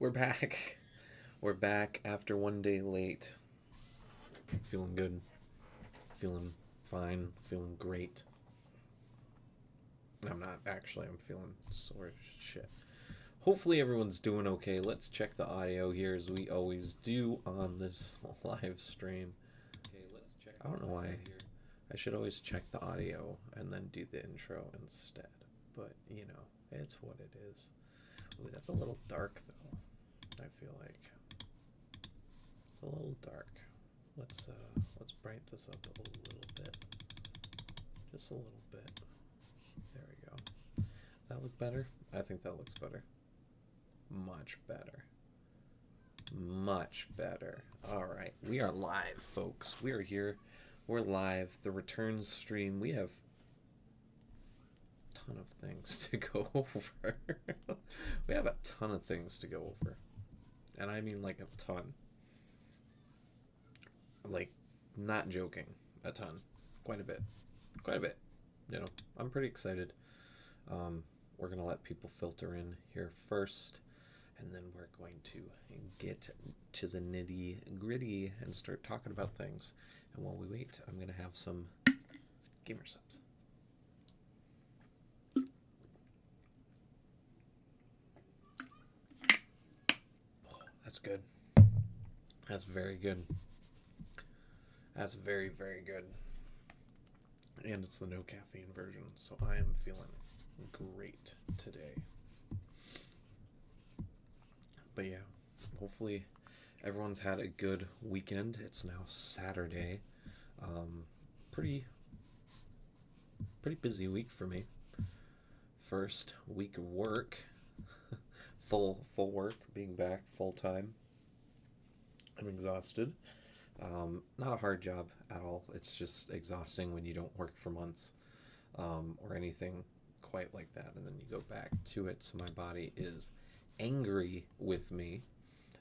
We're back. We're back after one day late. Feeling good. Feeling fine. Feeling great. I'm not actually. I'm feeling sore as shit. Hopefully everyone's doing okay. Let's check the audio here as we always do on this live stream. I don't know why. I should always check the audio and then do the intro instead. But, you know, it's what it is. Ooh, that's a little dark though. I feel like it's a little dark. Let's brighten this up a little bit. Just a little bit. There we go. Does that look better? I think that looks better. Much better. Much better. All right, we are live, folks. We are here. We're live. The return stream. We have a ton of things to go over. We have a ton of things to go over. And I mean like a ton. Like, not joking. A ton. Quite a bit. Quite a bit. You know, I'm pretty excited. We're going to let people filter in here first. And then we're going to get to the nitty gritty and start talking about things. And while we wait, I'm going to have some gamer subs. Oh, that's good. That's very good. That's very, very good. And it's the no caffeine version, so I am feeling great today. But yeah, hopefully everyone's had a good weekend. It's now Saturday. Pretty busy week for me. First week of work. full work, being back full time. I'm exhausted. Not a hard job at all. It's just exhausting when you don't work for months or anything quite like that, and then you go back to it. So my body is angry with me.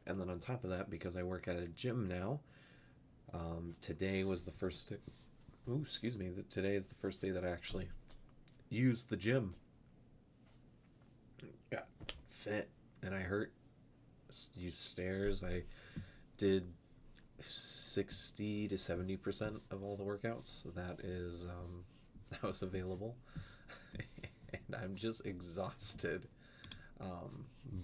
And then on top of that, because I work at a gym now, today was the first day, today is the first day that I actually used the gym. Got fit and I hurt. Used stairs. I did 60 to 70% of all the workouts that was available. And I'm just exhausted.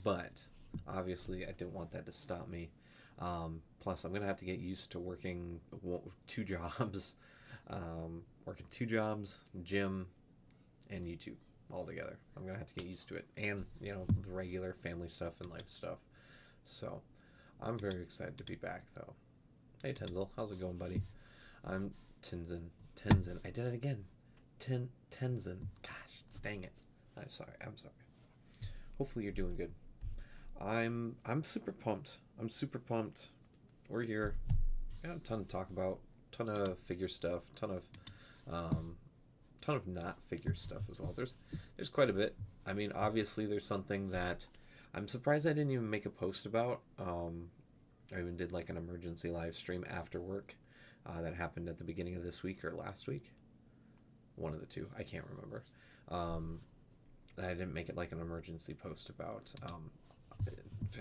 But obviously I didn't want that to stop me. Plus I'm gonna have to get used to working two jobs, gym and YouTube all together. I'm gonna have to get used to it, and you know, the regular family stuff and life stuff. So I'm very excited to be back though. Hey Tenzel, how's it going, buddy? I'm Tenzin. I did it again. Tenzin. Gosh, dang it. I'm sorry. Hopefully you're doing good. I'm super pumped. We're here. Got a ton to talk about. Ton of figure stuff. Ton of not figure stuff as well. There's quite a bit. I mean, obviously there's something that I'm surprised I didn't even make a post about. I even did like an emergency live stream after work that happened at the beginning of this week or last week. One of the two. I can't remember. I didn't make it like an emergency post about.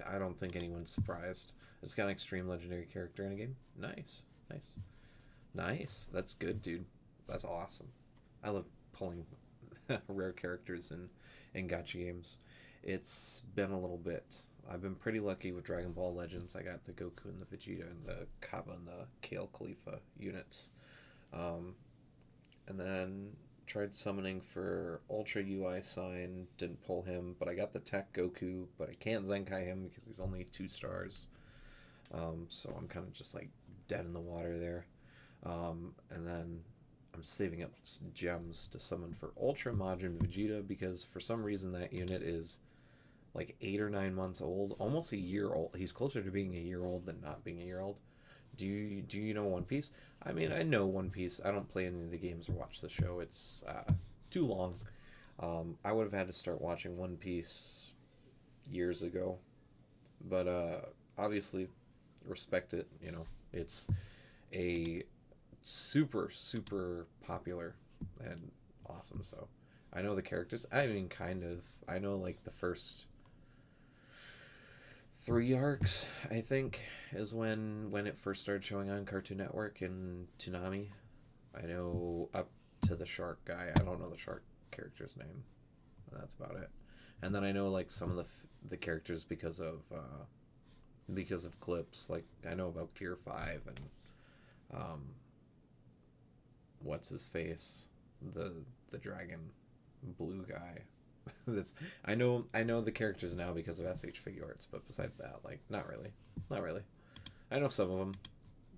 I don't think anyone's surprised. It's got an extreme legendary character in a game. Nice. That's good, dude. That's awesome. I love pulling rare characters in gacha games. It's been a little bit. I've been pretty lucky with Dragon Ball Legends. I got the Goku and the Vegeta and the Kaba and the Kale Khalifa units. And then tried summoning for Ultra UI Sign, didn't pull him, but I got the Tech Goku, but I can't Zenkai him because he's only 2 stars. So I'm kind of just like dead in the water there. And then I'm saving up gems to summon for Ultra Majin Vegeta because for some reason that unit is like 8 or 9 months old, almost a year old. He's closer to being a year old than not being a year old. Do you know One Piece? I mean, I know One Piece. I don't play any of the games or watch the show. It's too long. I would have had to start watching One Piece years ago. But obviously, respect it. You know, it's a super, super popular and awesome. So I know the characters. I mean, kind of. I know like the first 3 arcs, I think, is when it first started showing on Cartoon Network and Toonami. I know up to the shark guy. I don't know the shark character's name. That's about it. And then I know like some of the characters because of clips. Like I know about Gear 5 and um, what's his face, the dragon blue guy. That's I know the characters now because of SH Figure Arts, but besides that, like not really. I know some of them,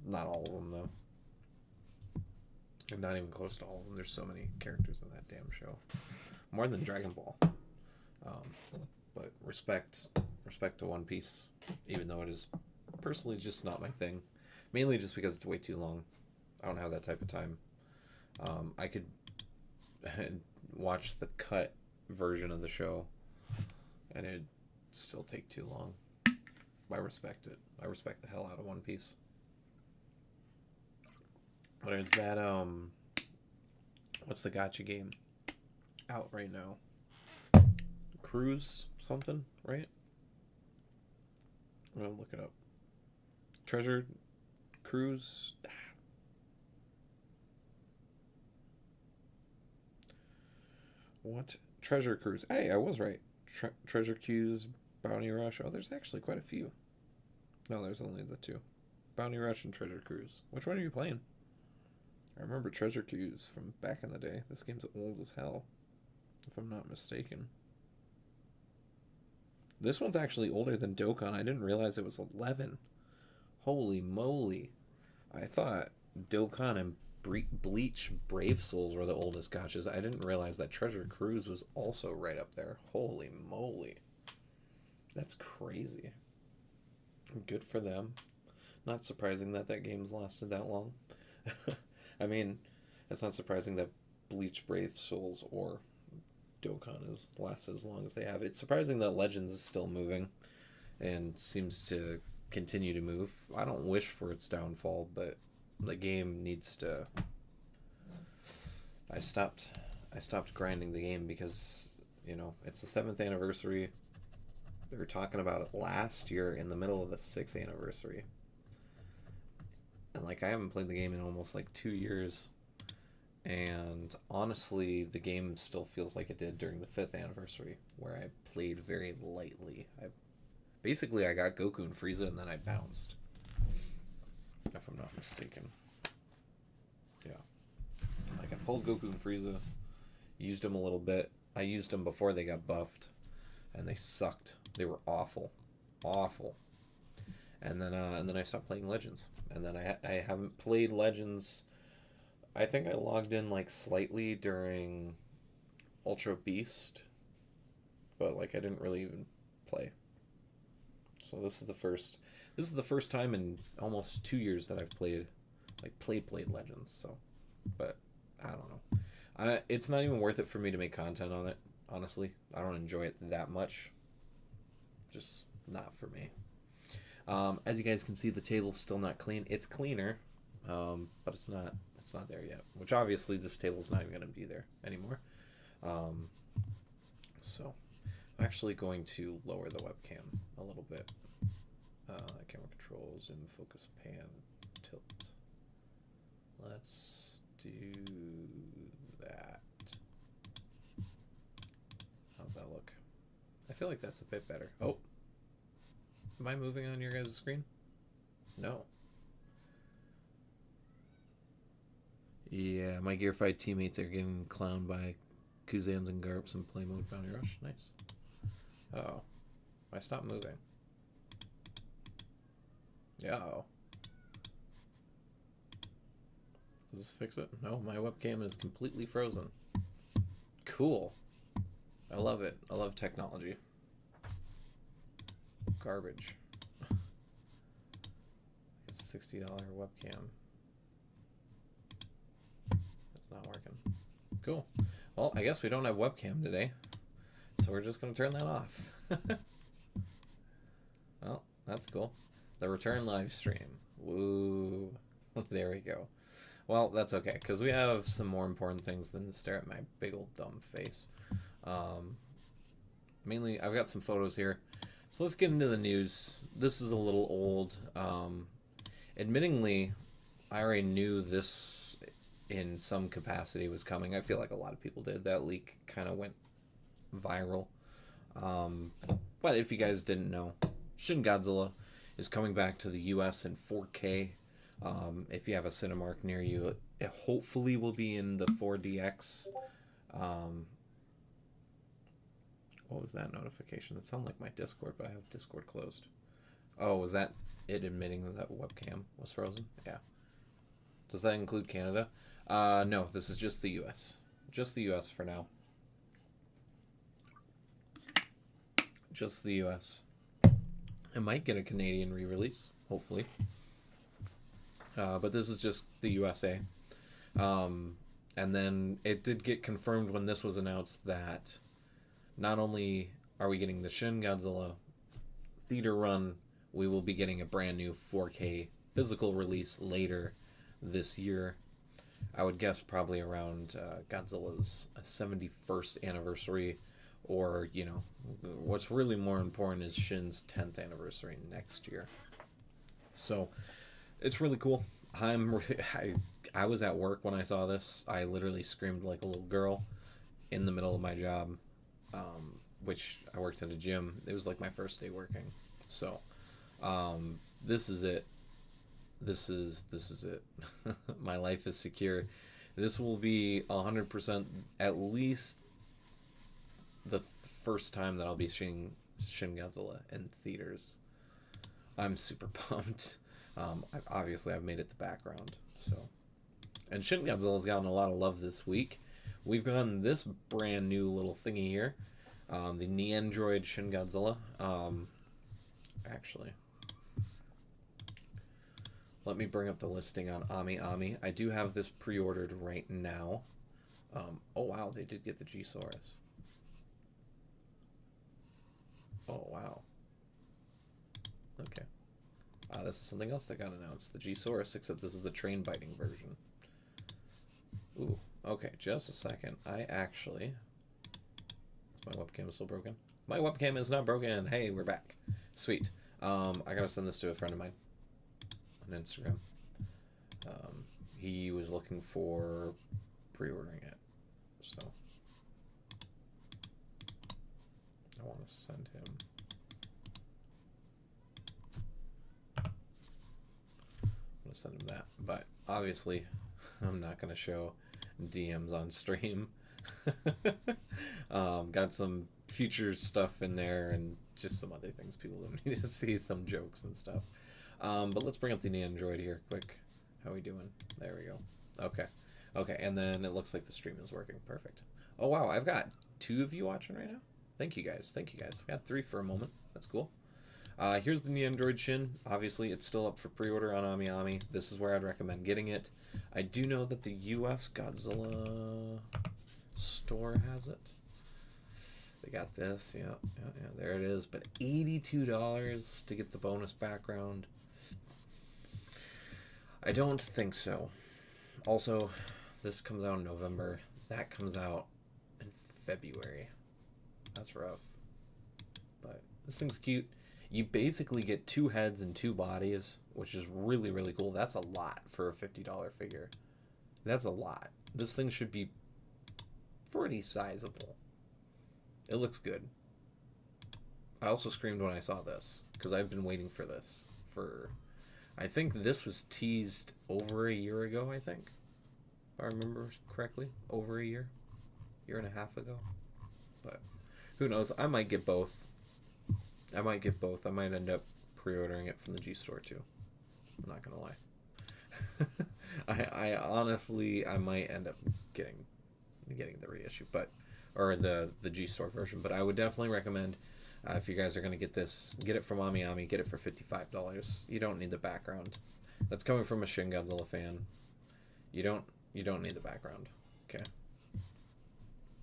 not all of them though. I'm not even close to all of them. There's so many characters in that damn show, more than Dragon Ball. But respect to One Piece, even though it is personally just not my thing. Mainly just because it's way too long. I don't have that type of time. I could watch the cut version of the show, and it'd still take too long. I respect it. I respect the hell out of One Piece. But is that what's the gacha game out right now? Cruise something, right? I'm gonna look it up. Treasure Cruise. What? Treasure Cruise. Hey, I was right. Treasure Cruise, Bounty Rush. Oh, there's actually quite a few. No, there's only the two. Bounty Rush and Treasure Cruise. Which one are you playing? I remember Treasure Cruise from back in the day. This game's old as hell, if I'm not mistaken. This one's actually older than Dokkan. I didn't realize it was 11. Holy moly. I thought Dokkan and Bleach Brave Souls were the oldest gachas. I didn't realize that Treasure Cruise was also right up there. Holy moly. That's crazy. Good for them. Not surprising that game's lasted that long. I mean, it's not surprising that Bleach Brave Souls or Dokkan has lasted as long as they have. It's surprising that Legends is still moving and seems to continue to move. I don't wish for its downfall, but the game needs to... I stopped grinding the game because, you know, it's the 7th anniversary. We were talking about it last year in the middle of the 6th anniversary. And, like, I haven't played the game in almost, like, 2 years. And, honestly, the game still feels like it did during the 5th anniversary, where I played very lightly. I got Goku and Frieza, and then I bounced. If I'm not mistaken. Yeah. Like, I pulled Goku and Frieza, used them a little bit. I used them before they got buffed, and they sucked. They were awful. Awful. And then I stopped playing Legends. And then I haven't played Legends. I think I logged in like slightly during Ultra Beast, but like I didn't really even play. So this is the first time in almost 2 years that I've played Legends. So, but I don't know. It's not even worth it for me to make content on it. Honestly, I don't enjoy it that much. Just not for me. As you guys can see, the table's still not clean. It's cleaner, but it's not there yet. Which obviously this table's not even going to be there anymore. So I'm actually going to lower the webcam a little bit. Camera controls, zoom, focus, pan, tilt. Let's do that. How's that look? I feel like that's a bit better. Oh. Am I moving on your guys' screen? No. Yeah, my Gear 5 teammates are getting clowned by Kuzans and Garps in play mode Bounty Rush. Nice. Uh-oh. I stopped moving. Yeah. Uh-oh. Does this fix it? No, my webcam is completely frozen. Cool. I love it. I love technology. Garbage. It's a $60 webcam. It's not working. Cool. Well, I guess we don't have webcam today, so we're just going to turn that off. Well, that's cool. The return live stream. Woo. There we go. Well, that's okay, because we have some more important things than to stare at my big old dumb face. Mainly, I've got some photos here. So let's get into the news. This is a little old. Admittingly, I already knew this in some capacity was coming. I feel like a lot of people did. That leak kind of went viral. But if you guys didn't know, Shin Godzilla is coming back to the US in 4K. If you have a Cinemark near you, it hopefully will be in the 4DX. What was that notification? That sounded like my Discord, but I have Discord closed. Oh, was that it admitting that webcam was frozen? Yeah. Does that include Canada? No, this is just the US. Just the US for now. Just the US. It might get a Canadian re-release, hopefully. But this is just the USA. And then it did get confirmed when this was announced that not only are we getting the Shin Godzilla theater run, we will be getting a brand new 4K physical release later this year. I would guess probably around Godzilla's 71st anniversary, or, you know, what's really more important is Shin's 10th anniversary next year. So it's really cool. I was at work when I saw this. I literally screamed like a little girl in the middle of my job, which I worked at a gym. It was like my first day working. So this is it. This is it. My life is secure. This will be 100% at least the first time that I'll be seeing Shin Godzilla in theaters. I'm super pumped. Obviously, I've made it the background. So, and Shin Godzilla's gotten a lot of love this week. We've gotten this brand new little thingy here, the Neandroid Shin Godzilla. Actually, let me bring up the listing on Ami. I do have this pre-ordered right now. Oh wow, they did get the G-Saurus. Oh wow. Okay. This is something else that got announced. The G-Saurus, except this is the train biting version. Ooh, okay, just a second. Is my webcam still broken? My webcam is not broken. Hey, we're back. Sweet. I gotta send this to a friend of mine on Instagram. He was looking for pre-ordering it, so I want to send him. Send him that, but obviously I'm not going to show DMs on stream. Got some future stuff in there and just some other things people don't need to see, some jokes and stuff. But let's bring up the Android here quick. How are we doing? There we go. Okay, and then it looks like the stream is working. Perfect. Oh wow, I've got 2 of you watching right now. Thank you guys. We had 3 for a moment. That's cool. Here's the Neandroid Shin. Obviously, it's still up for pre-order on Ami. This is where I'd recommend getting it. I do know that the US Godzilla store has it. They got this. Yeah, there it is. But $82 to get the bonus background. I don't think so. Also, this comes out in November. That comes out in February. That's rough. But this thing's cute. You basically get 2 heads and 2 bodies, which is really, really cool. That's a lot for a $50 figure. That's a lot. This thing should be pretty sizable. It looks good. I also screamed when I saw this, because I've been waiting for this for... I think this was teased over a year ago, I think. If I remember correctly. Over a year. Year and a half ago. But who knows? I might get both. I might end up pre-ordering it from the G store too. I'm not gonna lie. I honestly might end up getting the reissue, or the G store version. But I would definitely recommend, if you guys are gonna get this, get it from Ami. Get it for $55. You don't need the background. That's coming from a Shin Godzilla fan. You don't need the background. Okay.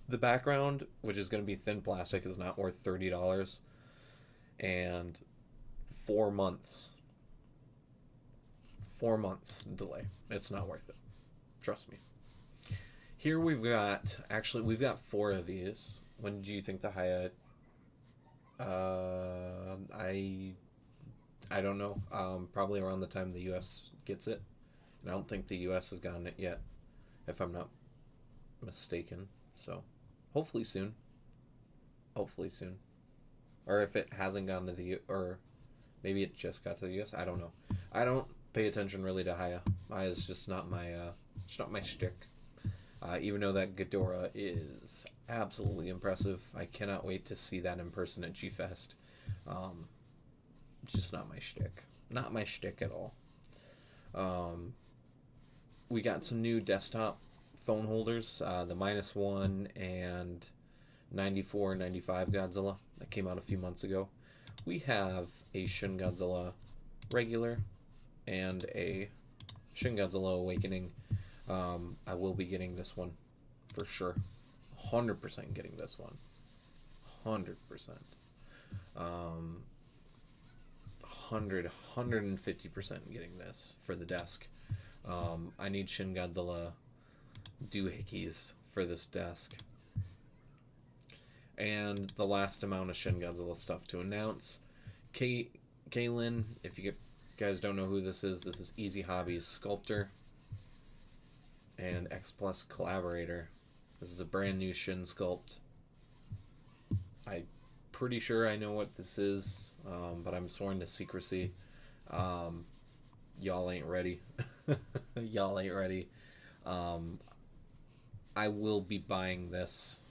The background, which is gonna be thin plastic, is not worth $30. And 4 months delay. It's not worth it. Trust me. Here we've got 4 of these. When do you think the Haya I don't know. Probably around the time the U.S. gets it. And I don't think the U.S. has gotten it yet, if I'm not mistaken. So, hopefully soon. Hopefully soon. Or if it hasn't gotten to the or maybe it just got to the U.S. I don't know. I don't pay attention really to Haya. Haya is just not my shtick. Even though that Ghidorah is absolutely impressive, I cannot wait to see that in person at G-Fest. Just not my shtick. Not my shtick at all. We got some new desktop phone holders. The -1 and 94, 95 Godzilla that came out a few months ago. We have a Shin Godzilla regular and a Shin Godzilla Awakening. I will be getting this one for sure. 100% getting this one. 100%. 150% getting this for the desk. I need Shin Godzilla doohickeys for this desk. And the last amount of Shin Godzilla stuff to announce. Kaylin, if you guys don't know who this is Easy Hobbies Sculptor and X Plus Collaborator. This is a brand new Shin sculpt. I'm pretty sure I know what this is, but I'm sworn to secrecy. Y'all ain't ready. Y'all ain't ready. I will be buying this.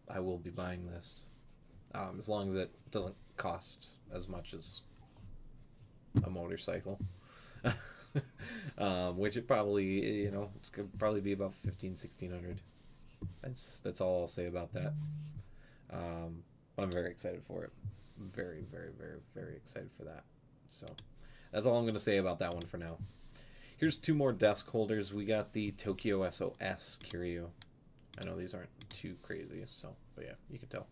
I will be buying this. As long as it doesn't cost as much as a motorcycle. Which it probably, it's going to probably be about $1,500-$1,600. That's all I'll say about that. But I'm very excited for it. I'm very, very, very, very excited for that. So that's all I'm going to say about that one for now. Here's two more desk holders. We got the Tokyo SOS Curio. I know these aren't too crazy, but yeah, you can tell.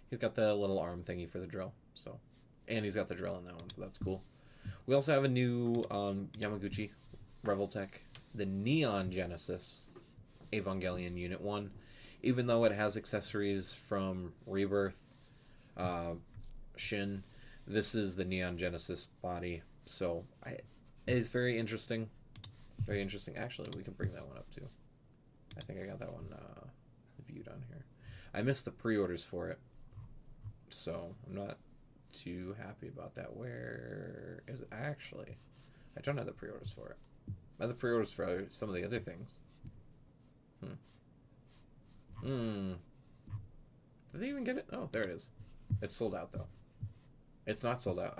He's got the little arm thingy for the drill, and he's got the drill in that one, so that's cool. We also have a new Yamaguchi Revoltech, the Neon Genesis Evangelion Unit 1. Even though it has accessories from Rebirth, Shin, this is the Neon Genesis body, so it is very interesting. Very interesting. Actually, we can bring that one up too. I think I got that one viewed on here. I missed the pre-orders for it, so I'm not too happy about that. Where is it? Actually, I don't have the pre-orders for it. I have the pre-orders for some of the other things. Did they even get it? Oh, there it is. It's sold out though. It's not sold out.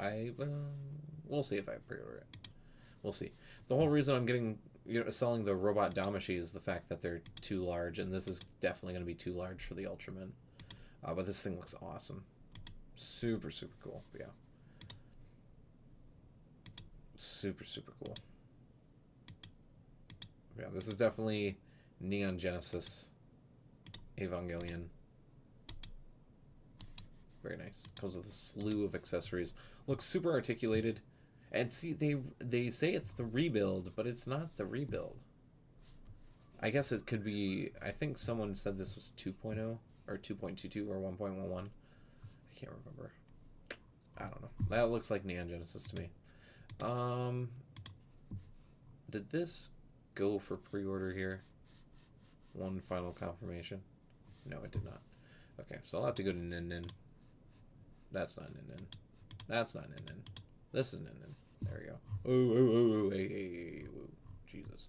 We'll see if I pre-order it. We'll see. The whole reason I'm getting selling the robot Damashi is the fact that they're too large, and this is definitely going to be too large for the Ultraman. But this thing looks awesome. Super, super cool. Yeah. Super, super cool. Yeah, this is definitely Neon Genesis Evangelion. Very nice. Comes with a slew of accessories. Looks super articulated. And see, they say it's the rebuild, but it's not the rebuild. I guess it could be... I think someone said this was 2.0 or 2.22 or 1.11. I can't remember. I don't know. That looks like Neon Genesis to me. Did this go for pre-order here? One final confirmation. No, it did not. Okay, so I'll have to go to Nin Nin. That's not Nin Nin. That's not Nin Nin. This is Nin Nin. There we go. Oh, oh, oh, hey, hey, woo. Jesus.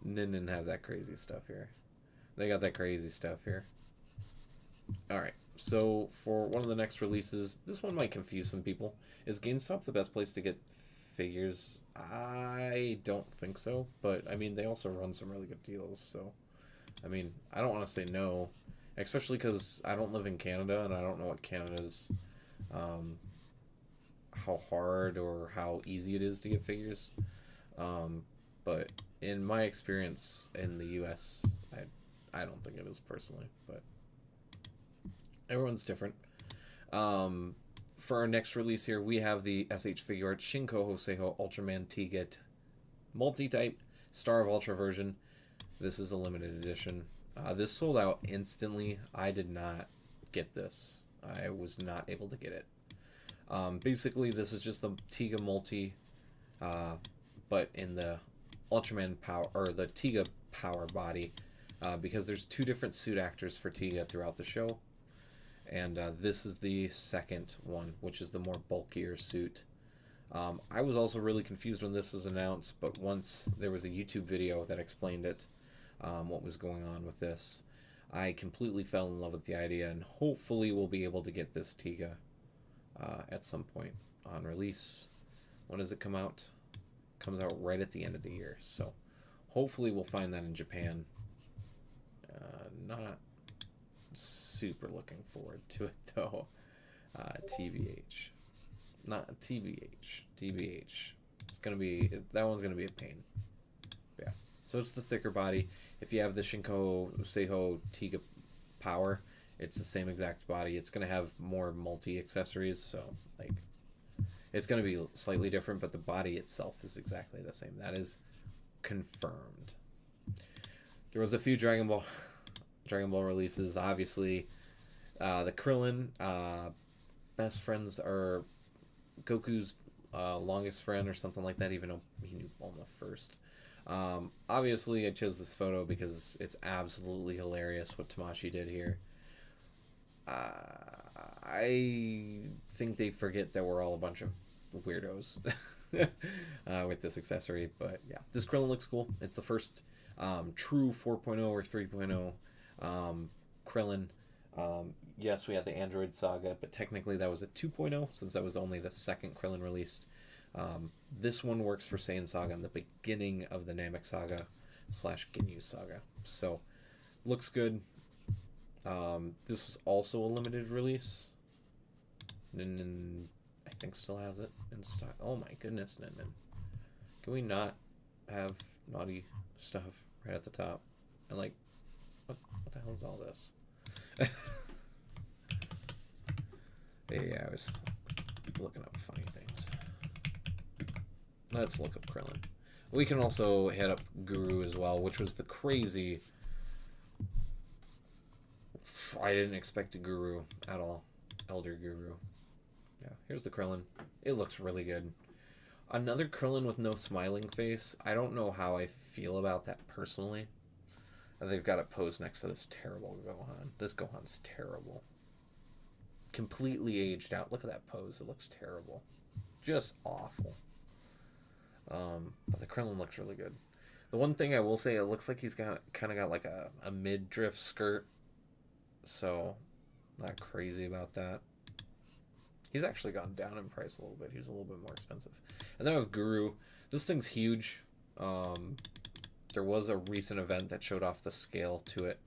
Nin Nin has that crazy stuff here. They got that crazy stuff here. Alright, so for one of the next releases, this one might confuse some people. Is GameStop the best place to get figures? I don't think so, but I mean, they also run some really good deals, so I mean, I don't want to say no, especially because I don't live in Canada and I don't know what Canada's how hard or how easy it is to get figures, but in my experience in the US, I don't think it is personally, but everyone's different. For our next release here, we have the SH Figure Art Shinko Hoseho Ultraman T-Get Multi-Type Star of Ultra version. This is a limited edition. This sold out instantly. I did not get this. I was not able to get it. Basically, this is just the Tiga multi, but in the Ultraman power, or the Tiga power body, because there's two different suit actors for Tiga throughout the show, and this is the second one, which is the more bulkier suit. I was also really confused when this was announced, but once there was a YouTube video that explained it, what was going on with this, I completely fell in love with the idea, and hopefully we'll be able to get this Tiga at some point on release. When does it come out? It comes out right at the end of the year, so hopefully we'll find that in Japan. Not super looking forward to it though. TBH. Not TBH. TBH. It's gonna be, that one's gonna be a pain. Yeah. So it's the thicker body. If you have the Shinko Seiho Tiga Power, it's the same exact body. It's gonna have more multi accessories, so like it's gonna be slightly different, but the body itself is exactly the same. That is confirmed. There was a few Dragon Ball releases. Obviously, the Krillin best friends are Goku's longest friend or something like that, even though he knew Bulma first. Obviously, I chose this photo because it's absolutely hilarious what Tamashi did here. I think they forget that we're all a bunch of weirdos with this accessory, but yeah, this Krillin looks cool. It's the first true 4.0 or 3.0 Krillin. Yes, we had the Android Saga, but technically that was a 2.0 since that was only the second Krillin released. This one works for Saiyan Saga in the beginning of the Namek Saga / Ginyu Saga. So, looks good. This was also a limited release. Nin I think still has it in stock. Oh my goodness, Nin. Can we not have naughty stuff right at the top? And like, what the hell is all this? Yeah, I was looking up funny things. Let's look up Krillin. We can also hit up Guru as well, which was the crazy... I didn't expect a Guru at all. Elder Guru. Yeah, here's the Krillin. It looks really good. Another Krillin with no smiling face. I don't know how I feel about that personally. They've got it posed next to this terrible Gohan. This Gohan's terrible. Completely aged out. Look at that pose. It looks terrible. Just awful. But the Krillin looks really good. The one thing I will say, it looks like he's got kind of got like a mid-drift skirt. So, not crazy about that. He's actually gone down in price a little bit. He was a little bit more expensive. And then with Guru, this thing's huge. There was a recent event that showed off the scale to it.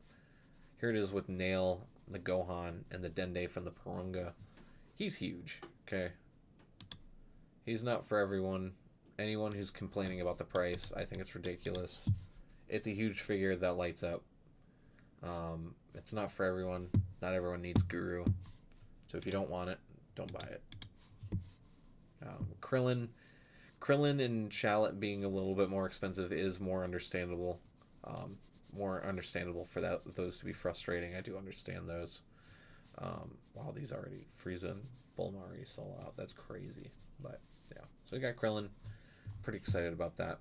Here it is with Nail, the Gohan, and the Dende from the Porunga. He's huge, okay? He's not for everyone. Anyone who's complaining about the price, I think it's ridiculous. It's a huge figure that lights up. It's not for everyone. Not everyone needs Guru. So if you don't want it, don't buy it. Krillin and Shallot being a little bit more expensive is more understandable. More understandable for those to be frustrating. I do understand those. Wow, these already Frieza and Bulma already sold out. That's crazy. But yeah, so we got Krillin. Pretty excited about that.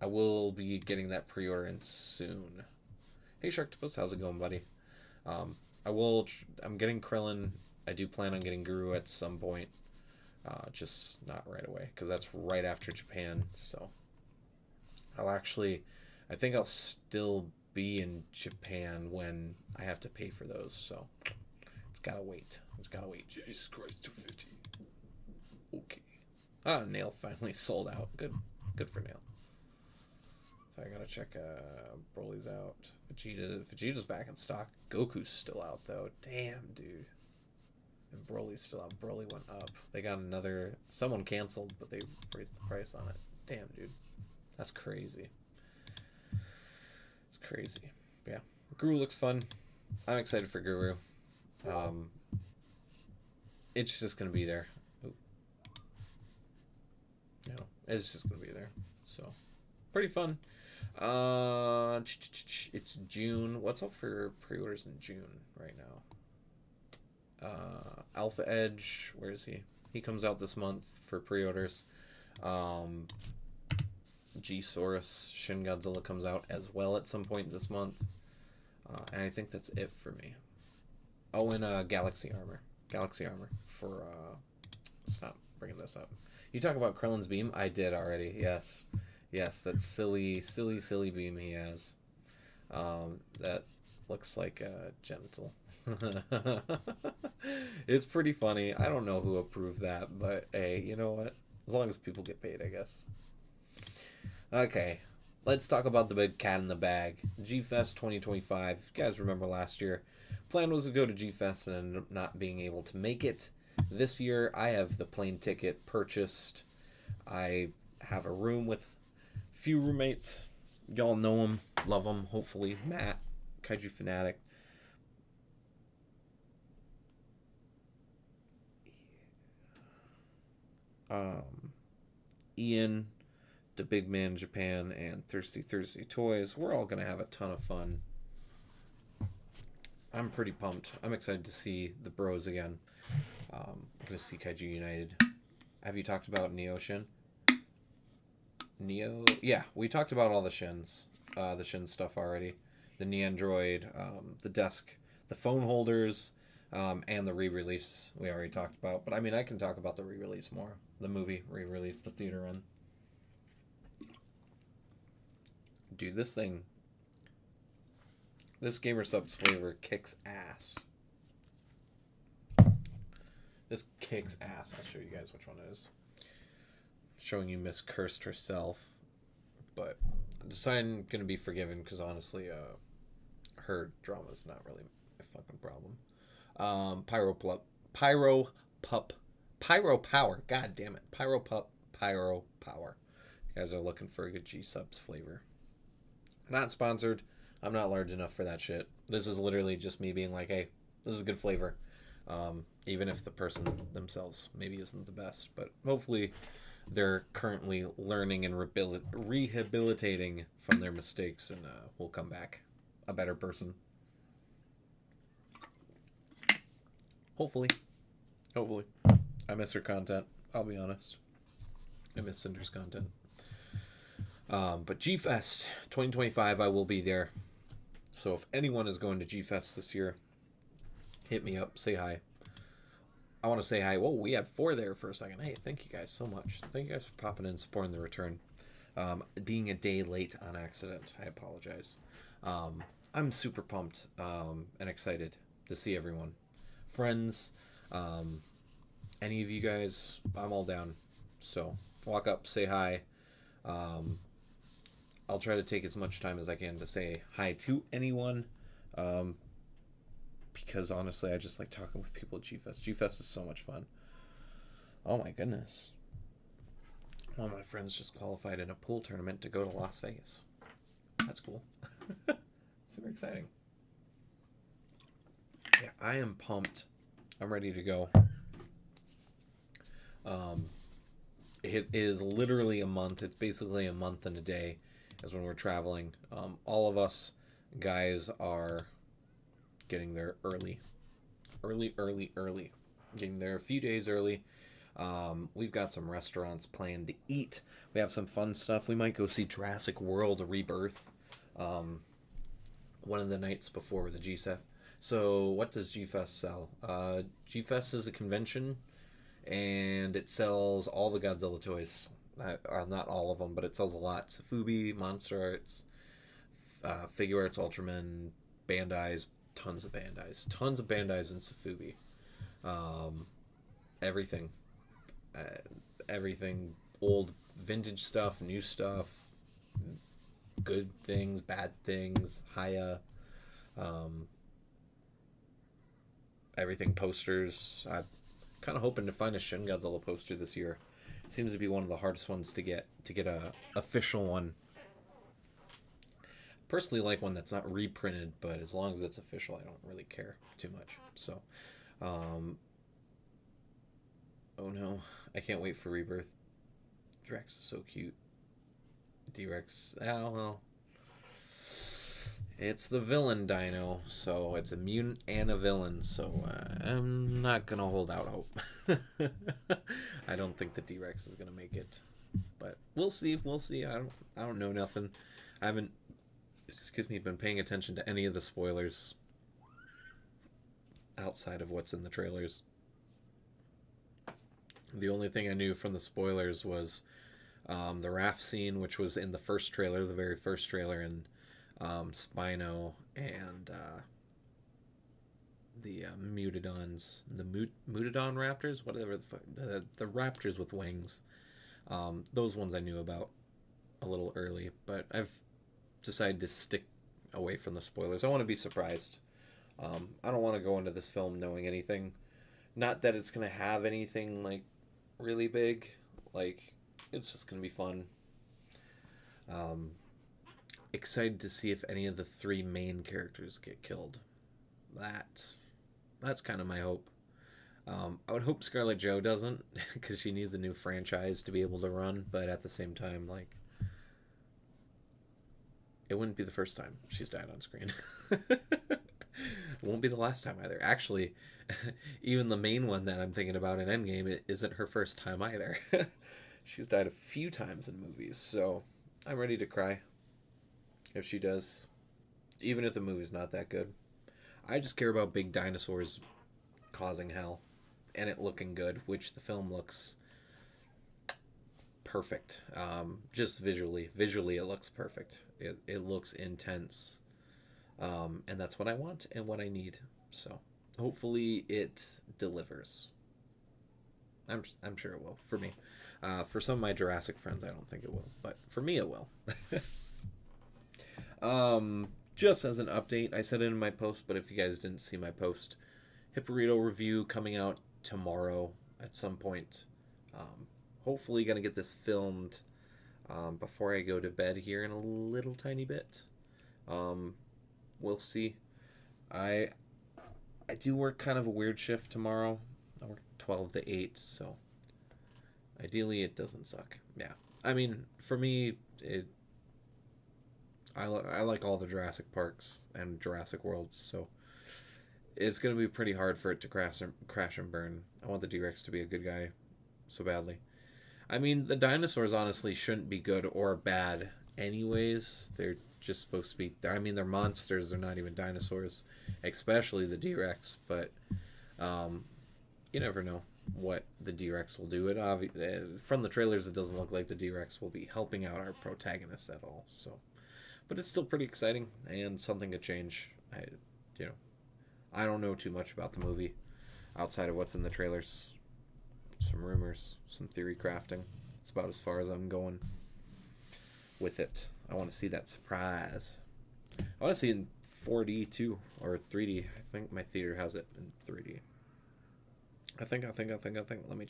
I will be getting that pre-order in soon. Hey Sharktopus, how's it going, buddy? I'm getting Krillin. I do plan on getting Guru at some point. Just not right away, because that's right after Japan. So I think I'll still be in Japan when I have to pay for those. So it's gotta wait. Jesus Christ, 250. Okay. Nail finally sold out. Good for Nail. So I gotta check. Broly's out. Vegeta's back in stock. Goku's still out though. Damn, dude. And Broly's still out. Broly went up. They got another... Someone canceled, but they raised the price on it. Damn, dude. That's crazy. It's crazy. Yeah. Guru looks fun. I'm excited for Guru. It's just going to be there. Ooh. You know, it's just going to be there. So, pretty fun. It's June. What's up for pre-orders in June right now? Alpha Edge. Where is he? He comes out this month for pre-orders. G-Saurus Shin Godzilla comes out as well at some point this month. And I think that's it for me. Oh, and Galaxy Armor. Galaxy Armor for... Stop bringing this up. You talk about Krillin's beam? I did already, yes. Yes, that silly beam he has. That looks like a genital. It's pretty funny. I don't know who approved that, but hey, you know what? As long as people get paid, I guess. Okay, let's talk about the big cat in the bag. G-Fest 2025. If you guys remember last year, plan was to go to G-Fest and ended up not being able to make it. This year, I have the plane ticket purchased. I have a room with a few roommates. Y'all know them, love them, hopefully. Matt, Kaiju Fanatic. Ian, the Big Man Japan, and Thirsty Toys. We're all going to have a ton of fun. I'm pretty pumped. I'm excited to see the bros again. I'm going to see Kaiju United. Have you talked about Neo Shin? Neo? Yeah, we talked about all the Shins. The Shin stuff already. The Neandroid, the desk, the phone holders, and the re-release we already talked about. But I mean, I can talk about the re-release more. The movie re-release, the theater run. Dude, this thing... This Gamer Subs flavor kicks ass. This kicks ass. I'll show you guys which one it is. Showing you Miss Cursed herself. But I'm deciding going to be forgiven because honestly, her drama is not really a fucking problem. Pyro Power. God damn it. Pyro Power. You guys are looking for a good G-Subs flavor. Not sponsored. I'm not large enough for that shit. This is literally just me being like, hey, this is a good flavor. Even if the person themselves maybe isn't the best. But hopefully they're currently learning and rehabilitating from their mistakes and will come back a better person. Hopefully. I miss her content. I'll be honest. I miss Cinder's content. But G-Fest 2025, I will be there. So if anyone is going to G-Fest this year, hit me up. Say hi. I want to say hi. Whoa, we had 4 there for a second. Hey, thank you guys so much. Thank you guys for popping in, supporting the return. Being a day late on accident, I apologize. I'm super pumped and excited to see everyone. Friends, any of you guys, I'm all down. So walk up, say hi. I'll try to take as much time as I can to say hi to anyone. Because honestly, I just like talking with people at G-Fest. G-Fest is so much fun. Oh my goodness. One of my friends just qualified in a pool tournament to go to Las Vegas. That's cool. Super exciting. Yeah, I am pumped. I'm ready to go. It is literally a month. It's basically a month and a day is when we're traveling. All of us guys are getting there early. Getting there a few days early. We've got some restaurants planned to eat. We have some fun stuff. We might go see Jurassic World Rebirth one of the nights before the G-Fest. So what does G-Fest sell? G-Fest is a convention, and it sells all the Godzilla toys. Not all of them, but it sells a lot. SOOO, Monster Arts, Figure Arts, Ultraman, Bandai's, tons of Bandai's in SOOO. Everything, old vintage stuff, new stuff, good things, bad things, Haya, everything, posters. I'm kind of hoping to find a Shin Godzilla poster this year. It seems to be one of the hardest ones to get a official one. Personally like one that's not reprinted, but as long as it's official, I don't really care too much. So, oh no, I can't wait for Rebirth. Drex is so cute. D-Rex, oh well. It's the villain dino, so it's a mutant and a villain, so I'm not gonna hold out hope. I don't think the T-Rex is gonna make it, but we'll see. We'll see. I don't know nothing. I haven't, excuse me, been paying attention to any of the spoilers outside of what's in the trailers. The only thing I knew from the spoilers was the raft scene, which was in the first trailer, the very first trailer, and Spino and the Mutodons, the Mutodon raptors, whatever the raptors with wings. Those ones I knew about a little early, but I've decided to stick away from the spoilers. I want to be surprised. I don't want to go into this film knowing anything. Not that it's going to have anything like really big. Like, it's just going to be fun. Excited to see if any of the three main characters get killed. That's kind of my hope. I would hope Scarlett Jo doesn't, because she needs a new franchise to be able to run, but at the same time, like, it wouldn't be the first time she's died on screen. It won't be the last time either. Actually, even the main one that I'm thinking about in Endgame, it isn't her first time either. She's died a few times in movies, so I'm ready to cry if she does, even if the movie's not that good. I just care about big dinosaurs causing hell and it looking good, which the film looks perfect. Just visually it looks perfect. It looks intense, and that's what I want and what I need. So hopefully it delivers. I'm sure it will for me. For some of my Jurassic friends, I don't think it will, but for me it will. Just as an update, I said it in my post, but if you guys didn't see my post, Hipporito review coming out tomorrow at some point. Hopefully gonna get this filmed before I go to bed here in a little tiny bit. We'll see. I do work kind of a weird shift tomorrow. I work 12 to 8, so ideally it doesn't suck. Yeah. I mean, for me, I like all the Jurassic Parks and Jurassic Worlds, so it's going to be pretty hard for it to crash and burn. I want the T-Rex to be a good guy so badly. I mean, the dinosaurs honestly shouldn't be good or bad anyways. They're just supposed to be... I mean, they're monsters. They're not even dinosaurs, especially the T-Rex, but you never know what the T-Rex will do. From the trailers, it doesn't look like the T-Rex will be helping out our protagonists at all, so... But it's still pretty exciting and something to change. I don't know too much about the movie outside of what's in the trailers. Some rumors, some theory crafting. It's about as far as I'm going with it. I want to see that surprise. I want to see it in 4D too, or 3D. I think my theater has it in 3D. I think. Let me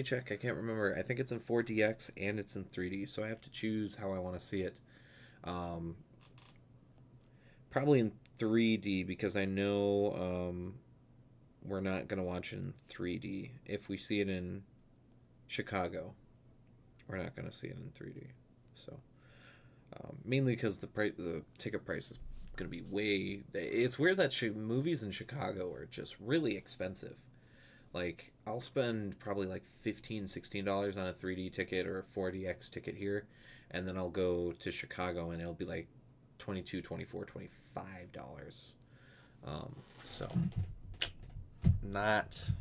check. I can't remember. I think it's in 4DX and it's in 3D, so I have to choose how I want to see it. Probably in 3D, because I know we're not going to watch it in 3D. If we see it in Chicago, we're not going to see it in 3D. So mainly because the ticket price is going to be way... It's weird that movies in Chicago are just really expensive. Like, I'll spend probably like $15-16 on a 3D ticket or a 4DX ticket here, and then I'll go to Chicago and it'll be like $22, $24, $25. So not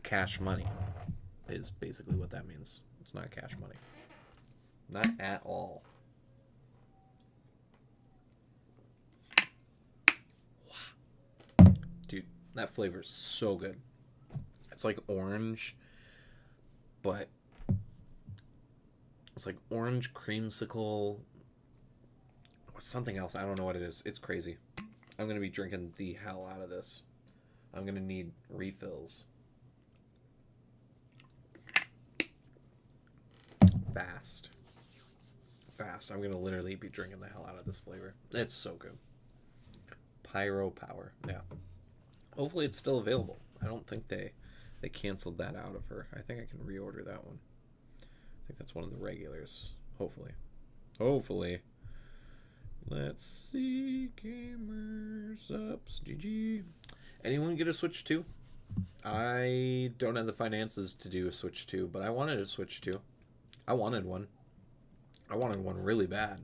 cash money is basically what that means. It's not cash money. Not at all. Wow. Dude, that flavor is so good. It's like orange, but it's like orange creamsicle or something else. I don't know what it is. It's crazy. I'm going to be drinking the hell out of this. I'm going to need refills. Fast. I'm going to literally be drinking the hell out of this flavor. It's so good. Pyro Power. Yeah. Hopefully it's still available. I don't think they canceled that out of her. I think I can reorder that one. I think that's one of the regulars. Hopefully. Let's see. Gamers ups. GG. Anyone get a Switch 2? I don't have the finances to do a Switch 2, but I wanted a Switch 2. I wanted one. I wanted one really bad.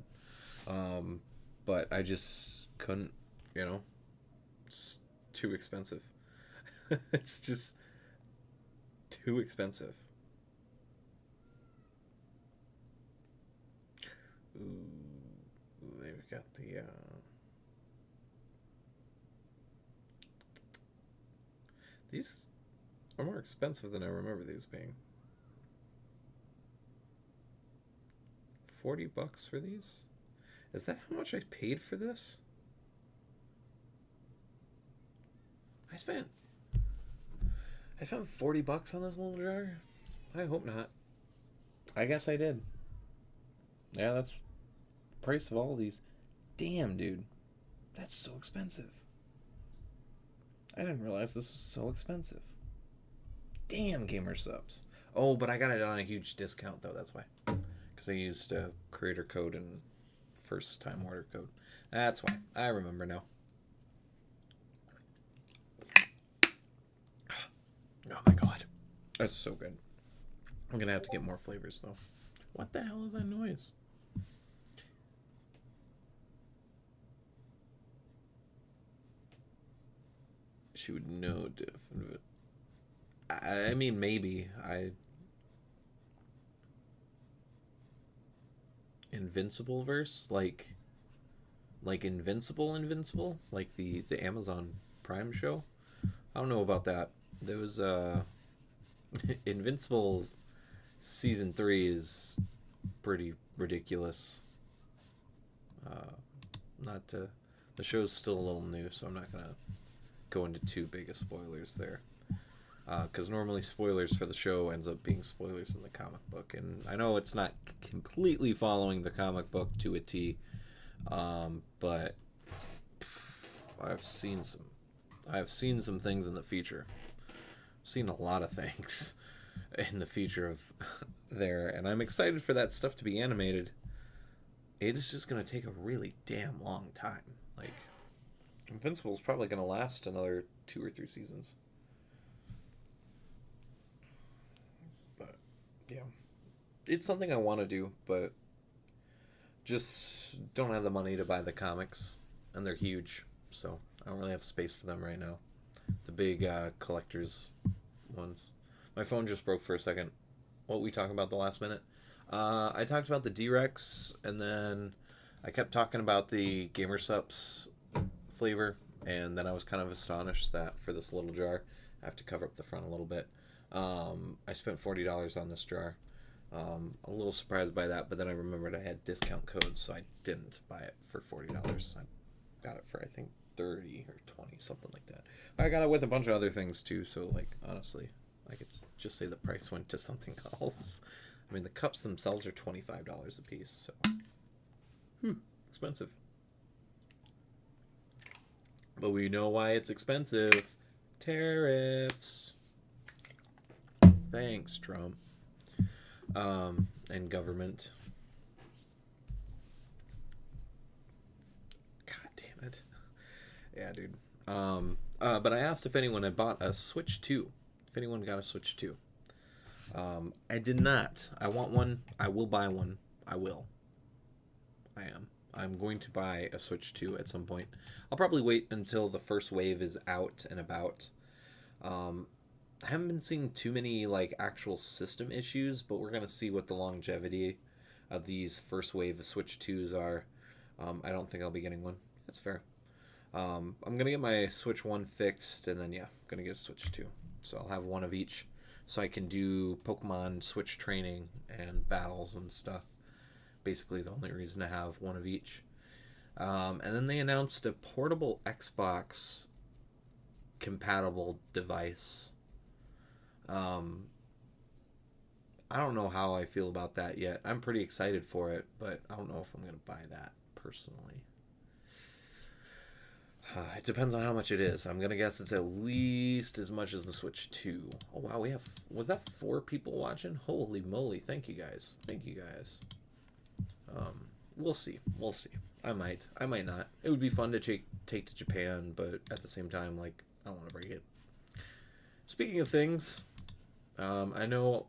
But I just couldn't, you know. It's too expensive. It's just too expensive. Ooh, they've got the these are more expensive than I remember these being. $40 for these? Is that how much I paid for this? I spent $40 on this little jar? I hope not. I guess I did. Yeah, that's the price of all of these. Damn, dude. That's so expensive. I didn't realize this was so expensive. Damn, Gamer Subs. Oh, but I got it on a huge discount, though. That's why. Because I used a creator code and first time order code. That's why. I remember now. Oh my god. That's so good. I'm going to have to get more flavors, though. What the hell is that noise? She would know different. I mean, maybe. Invincible verse? Like Invincible? Like the Amazon Prime show? I don't know about that. There was Invincible season 3 is pretty ridiculous. The show's still a little new, so I'm not gonna go into too big of spoilers there. Because normally spoilers for the show ends up being spoilers in the comic book, and I know it's not completely following the comic book to a T, but I've seen some things in the future. I've seen a lot of things in the future of there, and I'm excited for that stuff to be animated. It is just going to take a really damn long time. Like, Invincible's probably going to last another 2 or 3 seasons. But, yeah. It's something I want to do, but just don't have the money to buy the comics. And they're huge, so I don't really have space for them right now. The big collector's ones. My phone just broke for a second. What were we talking about the last minute? I talked about the D-Rex, and then I kept talking about the Gamer Sups flavor, and then I was kind of astonished that for this little jar, I have to cover up the front a little bit. I spent $40 on this jar. A little surprised by that, but then I remembered I had discount codes, so I didn't buy it for $40. I got it for, I think, 30 or 20, something like that. But I got it with a bunch of other things too, so like honestly, I could just say the price went to something else. I mean, the cups themselves are $25 a piece, so expensive. But we know why it's expensive. Tariffs. Thanks, Trump. And government. God damn it. Yeah, dude. But I asked if anyone had bought a Switch 2. If anyone got a Switch 2. I did not. I want one. I will buy one. I will. I am. I'm going to buy a Switch 2 at some point. I'll probably wait until the first wave is out and about. I haven't been seeing too many like actual system issues, but we're gonna see what the longevity of these first wave of Switch 2s are. I don't think I'll be getting one. That's fair. I'm gonna get my Switch 1 fixed, and then yeah, I'm gonna get a Switch 2. So I'll have one of each, so I can do Pokemon Switch training and battles and stuff. Basically, the only reason to have one of each. And then they announced a portable Xbox compatible device. I don't know how I feel about that yet. I'm pretty excited for it, but I don't know if I'm going to buy that personally. It depends on how much it is. I'm going to guess it's at least as much as the Switch 2. Oh, wow. Was that 4 people watching? Holy moly. Thank you guys. We'll see. I might not. It would be fun to take to Japan, but at the same time, like, I don't want to break it. Speaking of things, I know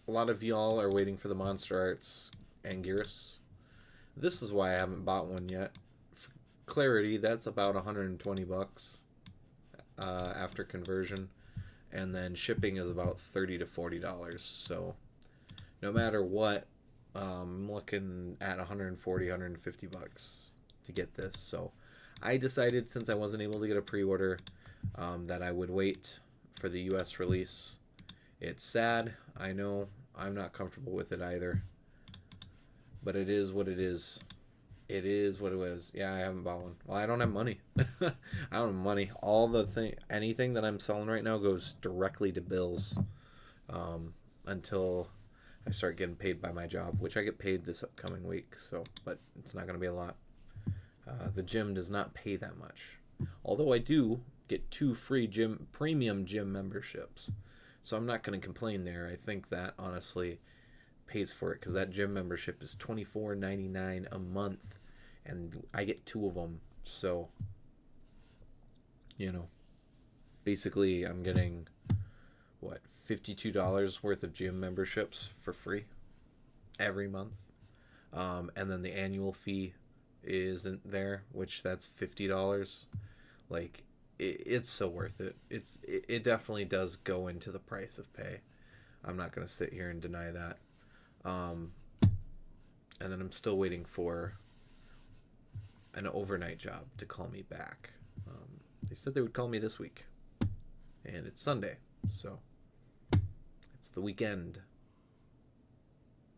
a lot of y'all are waiting for the Monster Arts Anguirus. This is why I haven't bought one yet. For clarity, that's about 120 bucks after conversion, and then shipping is about $30 to $40. So no matter what, I'm looking at 140, 150 bucks to get this. So I decided, since I wasn't able to get a pre-order, that I would wait for the US release. It's sad, I know. I'm not comfortable with it either, but it is what it is. It is what it is. Yeah, I haven't bought one. Well, I don't have money. I don't have money. Anything that I'm selling right now goes directly to bills, until I start getting paid by my job, which I get paid this upcoming week. So, but it's not going to be a lot. The gym does not pay that much, although I do get 2 free premium gym memberships. So I'm not going to complain there. I think that honestly pays for it, because that gym membership is $24.99 a month, and I get 2 of them. So, basically I'm getting what, $52 worth of gym memberships for free every month, and then the annual fee isn't there, which that's $50. Like, it's so worth it. It definitely does go into the price of pay. I'm not going to sit here and deny that. And then I'm still waiting for an overnight job to call me back. They said they would call me this week, and it's Sunday, so it's the weekend.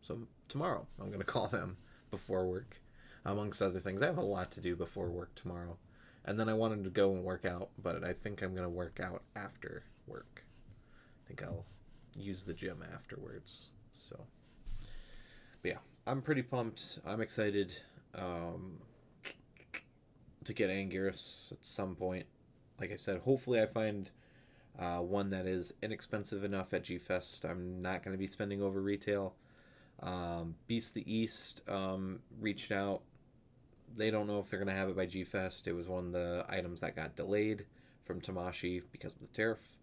So tomorrow I'm going to call them before work, amongst other things. I have a lot to do before work tomorrow. And then I wanted to go and work out, but I think I'm going to work out after work. I think I'll use the gym afterwards. So, but yeah, I'm pretty pumped. I'm excited to get Anguirus at some point. Like I said, hopefully I find one that is inexpensive enough at G-Fest. I'm not going to be spending over retail. Beast the East reached out. They don't know if they're going to have it by G-Fest. It was one of the items that got delayed from Tamashii because of the tariff.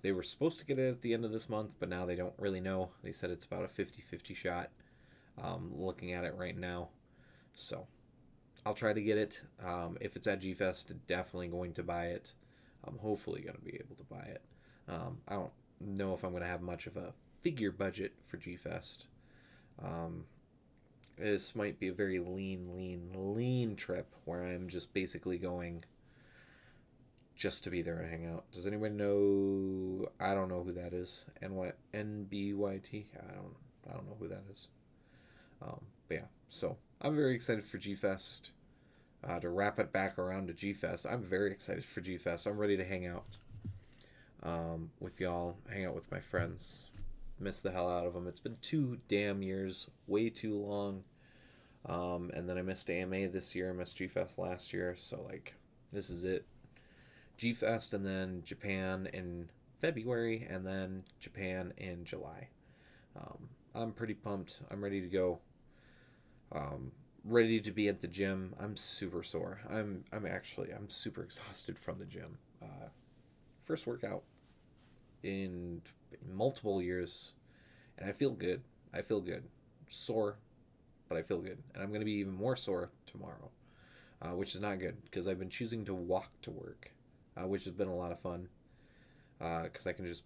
They were supposed to get it at the end of this month, but now they don't really know. They said it's about a 50-50 shot, looking at it right now. So I'll try to get it. If it's at G-Fest, definitely going to buy it. I'm hopefully going to be able to buy it. I don't know if I'm going to have much of a figure budget for G-Fest. This might be a very lean trip where I'm just basically going just to be there and hang out. Does anyone know? I don't know who that is. NBYT? I don't know who that is. But yeah, so I'm very excited for G-Fest. To wrap it back around to G-Fest, I'm very excited for G-Fest. I'm ready to hang out with y'all, hang out with my friends. Miss the hell out of them. It's been 2 damn years, way too long. And then I missed AMA this year. I missed G-Fest last year. So, like, this is it. G-Fest, and then Japan in February, and then Japan in July. I'm pretty pumped. I'm ready to go. Ready to be at the gym. I'm super sore. I'm super exhausted from the gym. First workout in multiple years, and I feel good. Sore, but I feel good. And I'm going to be even more sore tomorrow, which is not good, because I've been choosing to walk to work, which has been a lot of fun, because I can just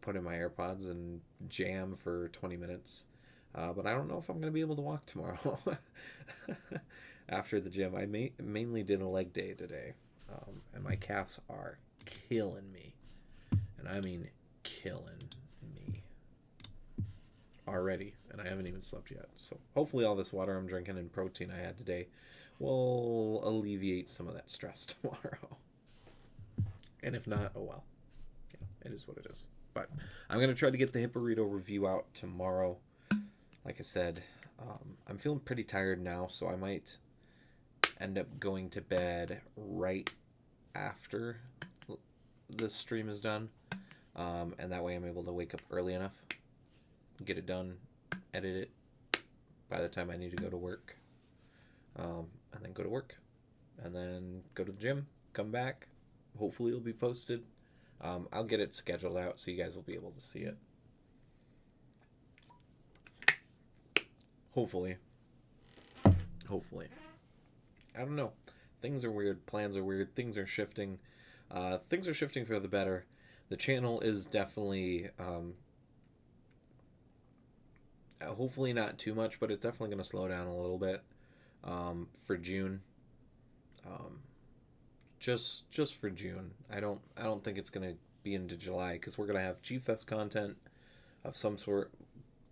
put in my AirPods and jam for 20 minutes. But I don't know if I'm going to be able to walk tomorrow after the gym. I mainly did a leg day today, and my calves are killing me. And I mean killing me already, and I haven't even slept yet. So hopefully all this water I'm drinking and protein I had today will alleviate some of that stress tomorrow. And if not, oh well. It is what it is. But I'm going to try to get the Hipporito review out tomorrow. Like I said, I'm feeling pretty tired now, so I might end up going to bed right after the stream is done. And that way I'm able to wake up early enough, get it done, edit it by the time I need to go to work. and then go to work, and then go to the gym, come back. Hopefully, it'll be posted. I'll get it scheduled out so you guys will be able to see it. Hopefully. Hopefully. I don't know. Things are weird. Plans are weird. Things are shifting. Things are shifting for the better. The channel is definitely, hopefully not too much, but it's definitely going to slow down a little bit for June. Just for June. I don't think it's going to be into July because we're going to have G-Fest content of some sort,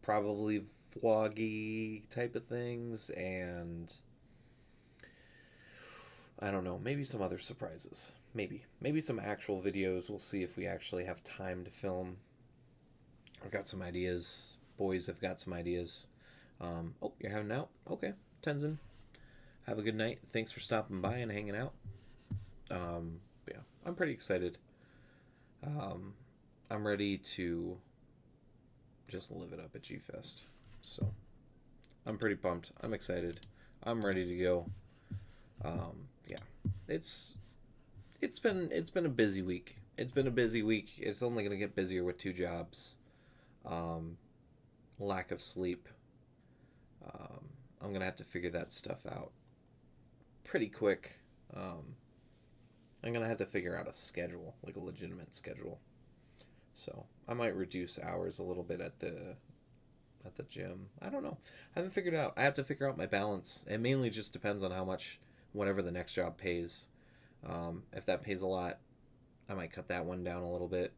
probably vloggy type of things, and I don't know, maybe some other surprises. Maybe some actual videos. We'll see if we actually have time to film. I've got some ideas. Boys have got some ideas. Oh, you're having out? Okay, Tenzin. Have a good night. Thanks for stopping by and hanging out. Yeah, I'm pretty excited. I'm ready to just live it up at G-Fest. So, I'm pretty pumped. I'm excited. I'm ready to go. Yeah, it's been a busy week. It's been a busy week. It's only gonna get busier with 2 jobs. Lack of sleep. I'm gonna have to figure that stuff out pretty quick. I'm gonna have to figure out a schedule, like a legitimate schedule. So I might reduce hours a little bit at the gym. I don't know. I haven't figured it out. I have to figure out my balance. It mainly just depends on how much whatever the next job pays. If that pays a lot, I might cut that one down a little bit.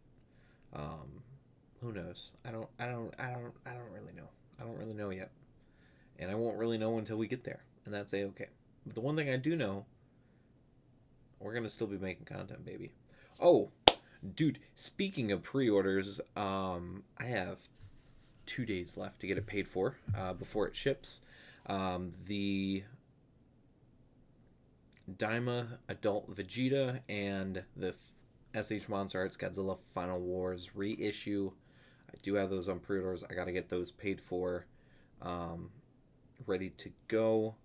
Who knows? I don't really know. I don't really know yet. And I won't really know until we get there. And that's A-okay. But the one thing I do know, we're going to still be making content, baby. Oh, dude, speaking of pre-orders, I have 2 days left to get it paid for before it ships. The Daima Adult Vegeta and the SH Monster Arts Godzilla Final Wars reissue. I do have those on pre-orders. I got to get those paid for, ready to go.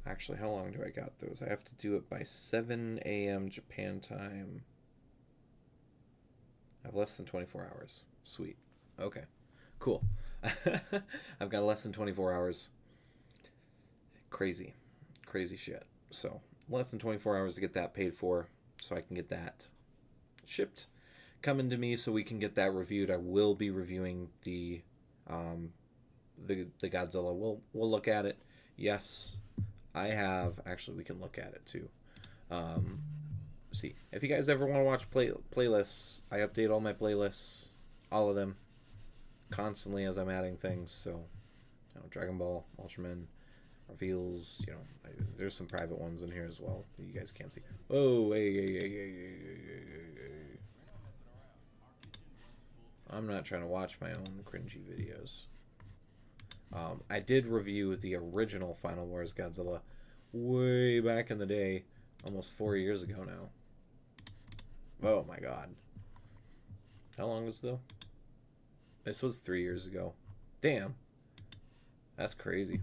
Actually, how long do I got those? I have to do it by 7 a.m. Japan time. I have less than 24 hours. Sweet. Okay. Cool. I've got less than 24 hours. Crazy. Crazy shit. So, less than 24 hours to get that paid for, so I can get that shipped, coming to me, so we can get that reviewed. I will be reviewing the Godzilla. We'll look at it. Yes, I have. Actually, we can look at it too. See, if you guys ever want to watch playlists, I update all my playlists, all of them, constantly as I'm adding things. So, Dragon Ball, Ultraman, reveals. There's some private ones in here as well that you guys can't see. Oh, hey. I'm not trying to watch my own cringy videos. I did review the original Final Wars Godzilla way back in the day, almost 4 years ago now. Oh my god. How long was this? This was 3 years ago. Damn. That's crazy.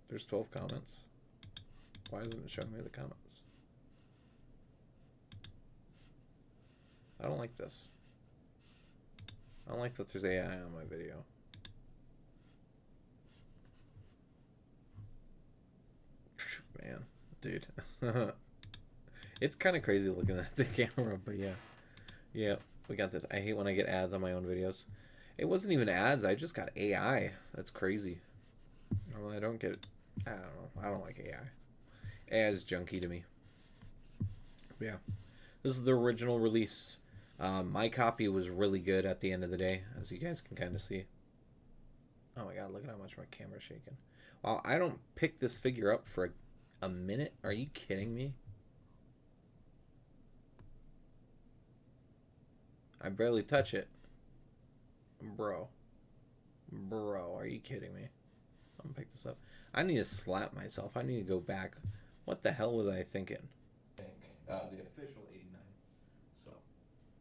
There's 12 comments. Why isn't it showing me the comments? I don't like this. I don't like that there's AI on my video. Man, dude. It's kind of crazy looking at the camera, but yeah. Yeah, we got this. I hate when I get ads on my own videos. It wasn't even ads, I just got AI. That's crazy. Normally I don't get... I don't know. I don't like AI. AI is junky to me. But yeah. This is the original release. My copy was really good at the end of the day, as you guys can kind of see. Oh my god, look at how much my camera's shaking. Wow, I don't pick this figure up for a minute? Are you kidding me? I barely touch it. Bro, are you kidding me? I'm gonna pick this up. I need to slap myself. I need to go back. What the hell was I thinking? The official 89. So,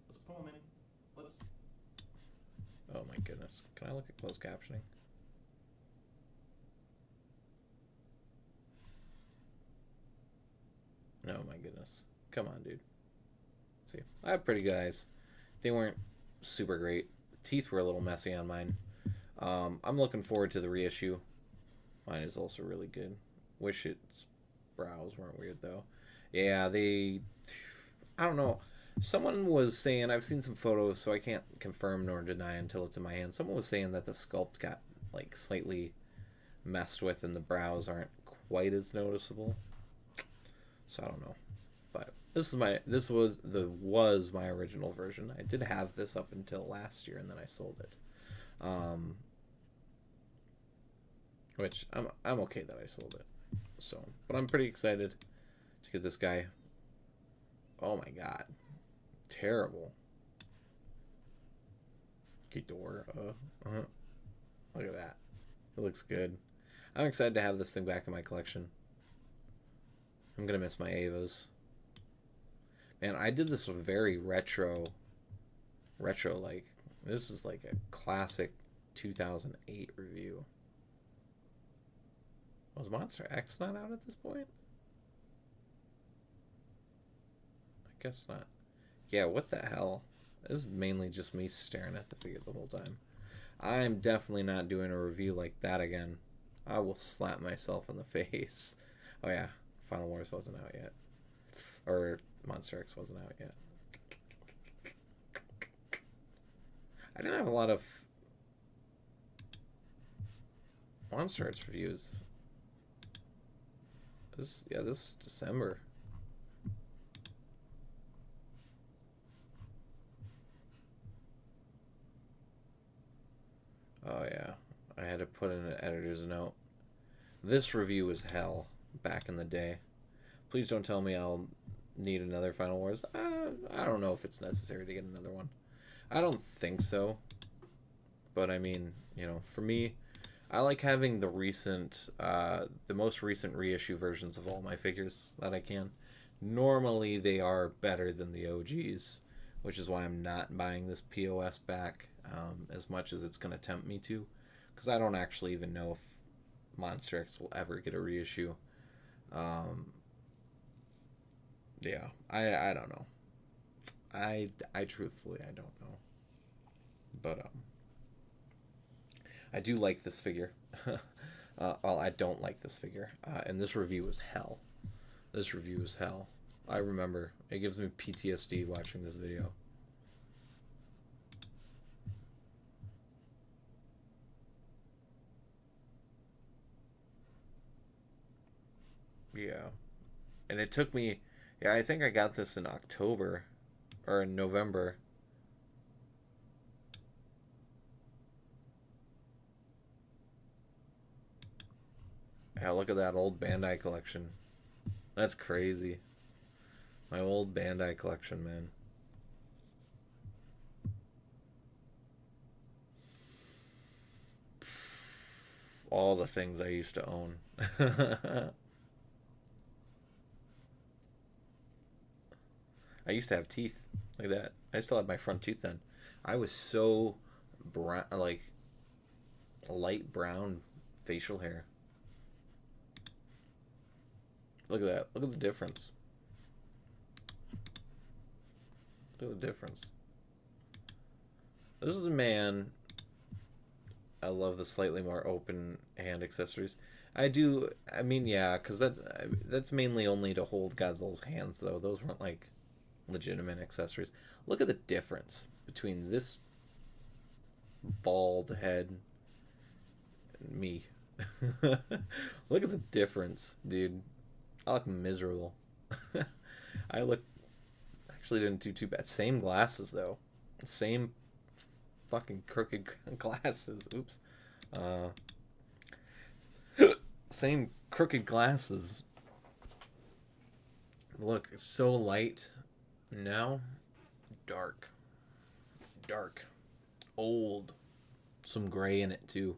let's pull them in. Let's... Oh my goodness. Can I look at closed captioning? eyes. Come on, dude. See, I have pretty good eyes. They weren't super great. The teeth were a little messy on mine. I'm looking forward to the reissue. Mine is also really good. Wish its brows weren't weird, though. Yeah, I don't know. Someone was saying, I've seen some photos, so I can't confirm nor deny until it's in my hand. Someone was saying that the sculpt got, like, slightly messed with and the brows aren't quite as noticeable. So I don't know. But this was my original version. I did have this up until last year, and then I sold it. Which I'm okay that I sold it. So, but I'm pretty excited to get this guy. Oh my god. Terrible. Ghidorah. Look at that. It looks good. I'm excited to have this thing back in my collection. I'm gonna miss my Avas. Man, I did this very retro like. This is like a classic 2008 review. Was Monster X not out at this point? I guess not. Yeah, what the hell? This is mainly just me staring at the figure the whole time. I'm definitely not doing a review like that again. I will slap myself in the face. Oh yeah, Final Wars wasn't out yet. Or Monster X wasn't out yet. I didn't have a lot of Monster X reviews. This was December. Oh yeah, I had to put in an editor's note. This review was hell back in the day. Please don't tell me I'll need another Final Wars. I don't know if it's necessary to get another one. I don't think so. But I mean, you know, for me, I like having the most recent reissue versions of all my figures that I can. Normally, they are better than the OGs, which is why I'm not buying this POS back as much as it's going to tempt me to, because I don't actually even know if Monster X will ever get a reissue. Yeah, I don't know. I truthfully, I don't know. But I do like this figure. Well, I don't like this figure. And this review is hell. This review is hell. I remember. It gives me PTSD watching this video. Yeah. And it took me... Yeah, I think I got this in October. Or in November. Yeah, look at that old Bandai collection. That's crazy. My old Bandai collection, man. All the things I used to own. I used to have teeth like that. I still had my front tooth then. I was so brown, like light brown facial hair. Look at that. Look at the difference. Look at the difference. This is a man. I love the slightly more open hand accessories. I mean, yeah, because that's mainly only to hold Godzilla's hands, though. Those weren't, like, legitimate accessories. Look at the difference between this bald head and me. Look at the difference, dude. I look miserable. I look... Actually didn't do too bad. Same glasses, though. Same fucking crooked glasses. Oops. Same crooked glasses. Look, it's so light. Now, dark. Dark. Old. Some gray in it, too.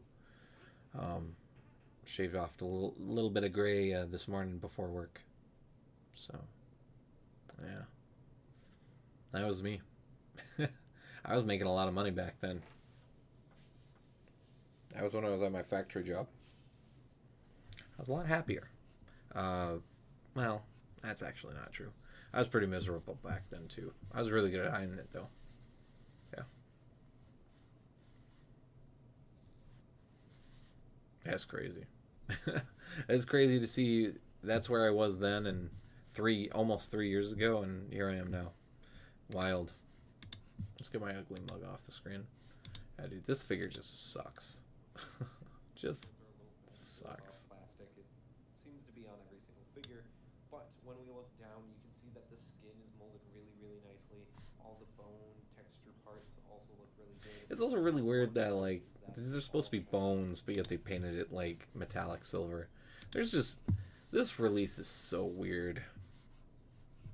Shaved off a little bit of gray this morning before work. So, yeah. That was me. I was making a lot of money back then. That was when I was at my factory job. I was a lot happier. Well, that's actually not true. I was pretty miserable back then too. I was really good at hiding it though. Yeah. That's crazy. It's crazy to see that's where I was then and almost 3 years ago, and here I am now. Wild. Let's get my ugly mug off the screen. Yeah, dude, this figure just sucks. Just sucks. Plastic. It seems to be on every single figure, but when we look down, you can see that the skin is molded really, really nicely. All the bone texture parts also look really good. It's also really weird that like these are supposed to be bones, but yet they painted it like metallic silver. There's just this release is so weird.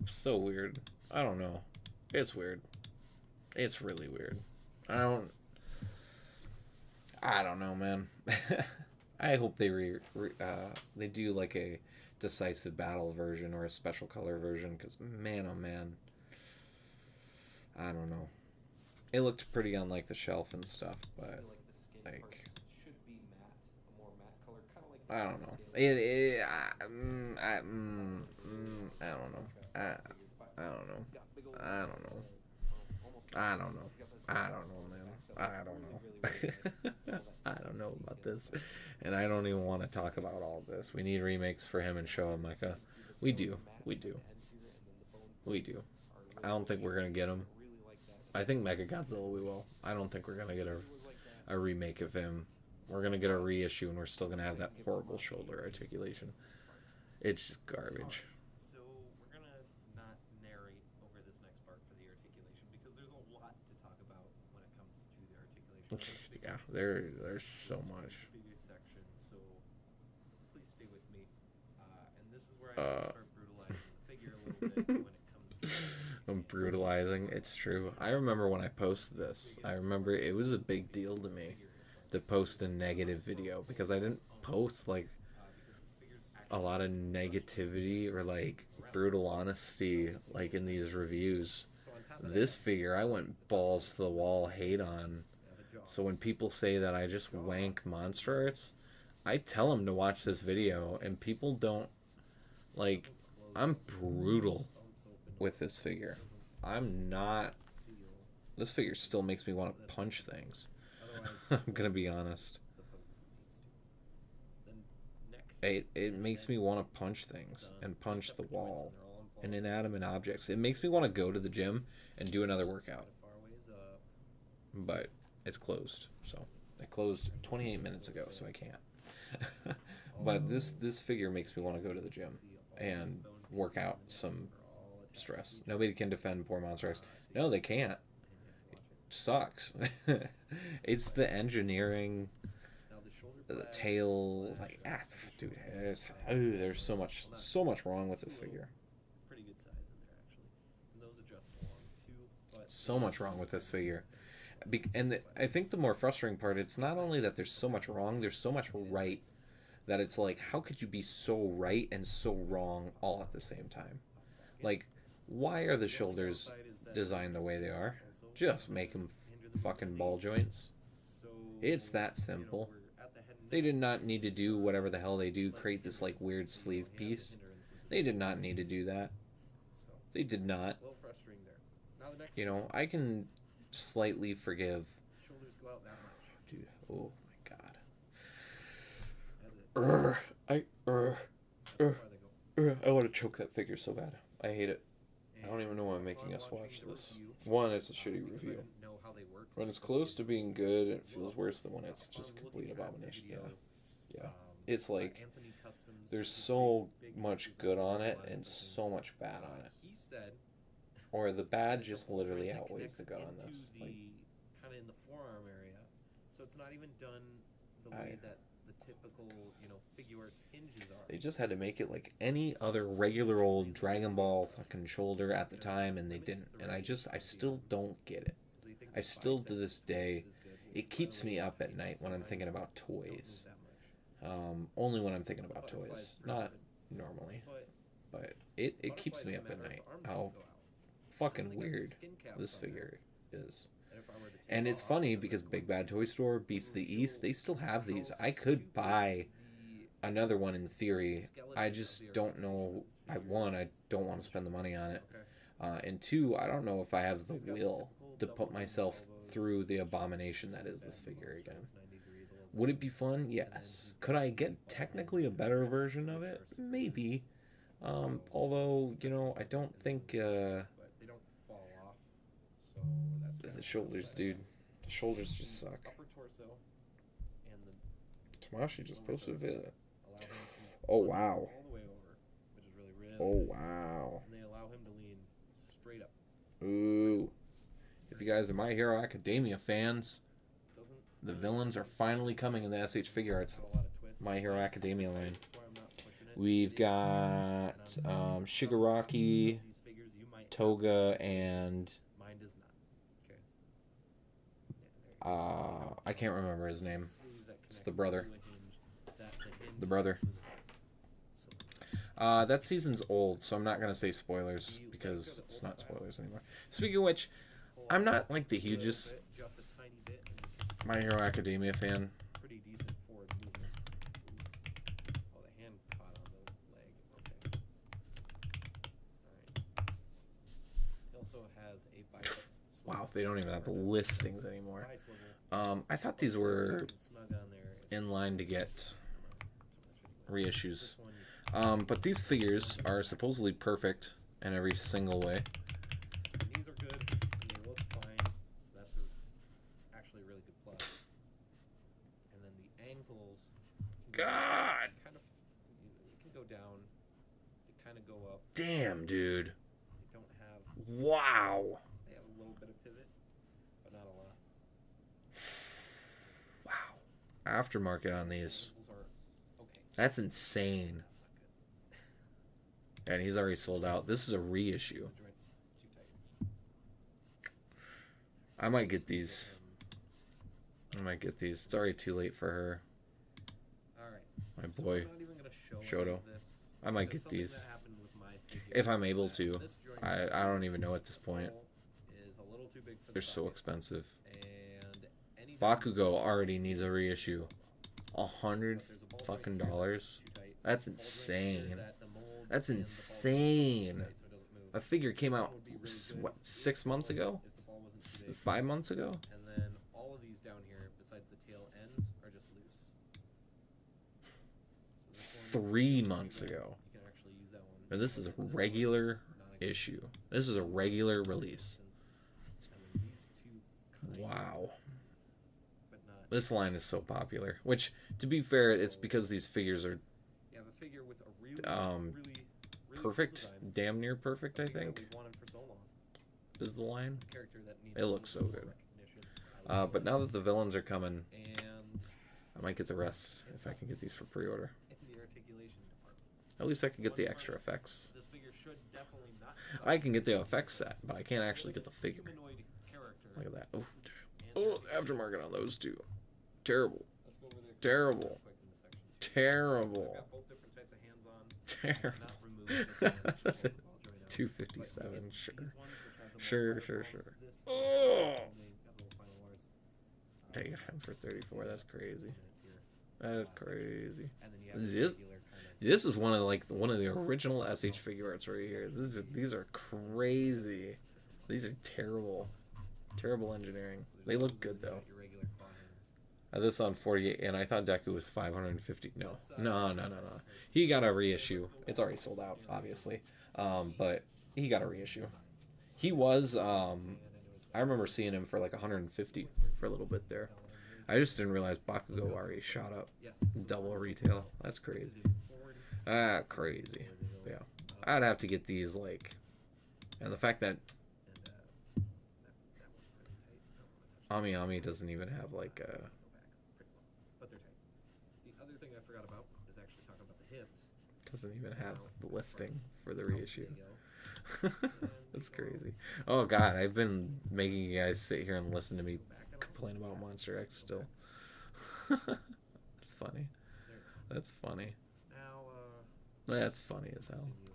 So weird. I don't know. It's weird. It's really weird. I don't know, man. I hope they they do like a decisive battle version or a special color version, because man, oh man, I don't know. It looked pretty on like the shelf and stuff, but like should be matte, a more matte color, kind of like I don't know. I don't know. I don't know. I don't know. I don't know. I don't know, man. I don't know. I don't know about this. And I don't even want to talk about all this. We need remakes for him and Showa Mecha. We do. We do. We do. I don't think we're going to get him. I think Mecha Godzilla we will. I don't think we're going to get a remake of him. We're going to get a reissue, and we're still going to have that horrible shoulder articulation. It's just garbage. So we're going to not narrate over this next part for the articulation, because there's a lot to talk about when it comes to the articulation. Yeah, there's so much. Big section, so please stay with me. And this is where I start brutalizing the figure a little bit when it comes to... I'm brutalizing. It's true. I remember when I posted this. I remember it was a big deal to me to post a negative video, because I didn't post like a lot of negativity or like brutal honesty like in these reviews. This figure I went balls to the wall hate on. So when people say that I just wank monster arts, I tell them to watch this video, and people don't like. I'm brutal with this figure. I'm not. This figure still makes me want to punch things. I'm gonna be honest. It makes me want to punch things and punch the wall and inanimate objects. It makes me want to go to the gym and do another workout. But it's closed, so it closed 28 minutes ago, so I can't. But this figure makes me want to go to the gym and work out some stress. Nobody can defend poor Monster X. No, they can't. It sucks. It's the engineering, the tail, like dude. There's so much wrong with this figure. Pretty good size in there, actually. And those adjust along too. But So much wrong with this figure. And I think the more frustrating part, it's not only that there's so much wrong, there's so much right, that it's like, how could you be so right and so wrong all at the same time? Like, why are the shoulders designed the way they are? Just make them fucking ball joints. It's that simple. They did not need to do whatever the hell they do, create this like weird sleeve piece. They did not need to do that. They did not. You know, I can slightly forgive. Dude, oh my god. I want to choke that figure so bad. I hate it. I don't even know why I'm making us watch this. One, it's a shitty review. When it's close to being good, it feels worse than when it's just complete abomination. Yeah. It's like there's so much good on it and so much bad on it. Or the bad just literally outweighs the good on this. Like, kind of in the forearm area, so it's not even done the way that the typical, figure arts hinges are. They just had to make it like any other regular old Dragon Ball fucking shoulder at the time, and they didn't. And I still don't get it. I still, to this day, it keeps me up at night when I'm thinking about toys. Only when I'm thinking about toys, not normally. But it keeps me up at night. How fucking weird this figure is. And it's funny because Big Bad Toy Store, Beast of the East, they still have these. I could buy another one in theory. skeleton I of just the don't know. articulations I don't want to spend the money on it. Okay. And two, I don't know if I have the He's got the will typical to double put handed myself elbows, through the which abomination that is isn't this bad figure most again. times, 90 degrees a little Would bit. it be fun? And then Yes. he's Could got I the get ball technically a and better wrists, version of which it? are super Maybe. loose. So Although, you know, I that's don't really think, good, but they don't fall off. So that's kind the of shoulders, upside. dude. The shoulders The just suck. upper torso and the Tamashi just lower posted a torso video. allow him to Oh, punch wow. all the way over, which is really really Oh, nice. wow. And they allow him to lean straight up. Ooh. If you guys are My Hero Academia fans, Doesn't the really villains are finally coming in the SH Figure Arts have a lot of twists. My Hero It's Academia super tight. line. That's why I'm not pushing it. We've It is got and I'm saying some Shigaraki, of these figures you might have Toga, issues with. and Mine does not. Okay. Yeah, there you go. See how I can't remember his name. sleeves that It's the connects brother. to a hinge, that the hinge The brother. is so That season's old, so I'm not gonna say spoilers because it's not spoilers anymore. Speaking of which, I'm not like the hugest just a tiny bit and My Hero Academia fan. pretty decent forward movement. Oh, the hand caught on the leg. Okay. Alright. He also has a bicep swivel. Wow, they don't even have the listings anymore. Thigh swivel. I thought But these at the same were time, it's snug on there. It's in line to get too much anyway. reissues. This one, But these figures are supposedly perfect in every single way. the knees are good. And they look fine. So that's actually a really good plus. And then the ankles. Can God kind of, it can go down. They kind of go up. damn, dude. They don't have. Wow. They have a little bit of pivot, but not a lot. Wow. Aftermarket on these. Ankles are okay. That's insane. That's not good. And he's already sold out. This is a reissue. The joint's too tight. I might get these. Um, I might get these. It's already too late for her. all right. My So boy. I'm not even gonna show Shoto. any of this. I might That's get something these. that happened with my figure If I'm is able that to. this joint I don't even know at this point. is a little too big for They're the so socket, expensive. and anything Bakugo that's- already needs a reissue. $100 but there's a ball joint fucking here that's dollars. too tight. That's Ball joint here insane. that the mold That's and the ball joint is insane. too tight so it doesn't move. A figure came This one out would be really good what, if 6 the months ball- ago? if the ball wasn't too big. 5 months ago? And then all of these down here, besides the tail ends, are just loose. So this one, 3 months ago. you can actually use that one. And this is a This one, regular not a- issue. This is a regular release. And then these two kind of, Wow. but not. This line is so popular. Which, to be fair, it's because these figures are You have a figure with a really, really cool perfect. design, Damn near perfect, a I figure that think, we've wanted for so long. is the line. A character that needs It a looks little so bit good. more recognition. I But now that the villains are coming, and I might get the rest if I can get these for pre-order. in the articulation department, At least I can get One the part extra of effects. this figure should definitely not suck. I can get the effects set, but I can't actually get the figure. Humanoid character. Look at that. Oh, and oh, their aftermarket on those two. Terrible. Let's go over the accessories Terrible. real quick in this section. I've Terrible. got both different types of hands on. Terrible. Not removed this one, which pulls the ball joint out. 257, But you get sure. these ones which have the more Sure, finer sure, balls. sure. This is Oh! and they have little final bars. Take him for 34. That's crazy. And it's here. That is crazy. And then you have the This, regular kind of. this is one of the original SH figure arts right here. These are crazy. These are terrible. Terrible engineering. They look good though. Your regular claw hands. This on 48, and I thought Deku was 550. No. He got a reissue. It's already sold out, obviously. But he got a reissue. He was. I remember seeing him for like 150 for a little bit there. I just didn't realize Bakugo already shot up Yes. double retail. That's crazy. Crazy. But yeah, I'd have to get these like, and the fact that Ami Ami doesn't even have like a. But they're tight. The other thing I forgot about is actually talking about the hips. Doesn't even have the listing for the reissue. There you go. That's crazy. Oh god, I've been making you guys sit here and listen to me complain about Monster X still. That's funny. That's funny. Now, That's funny as hell. continue.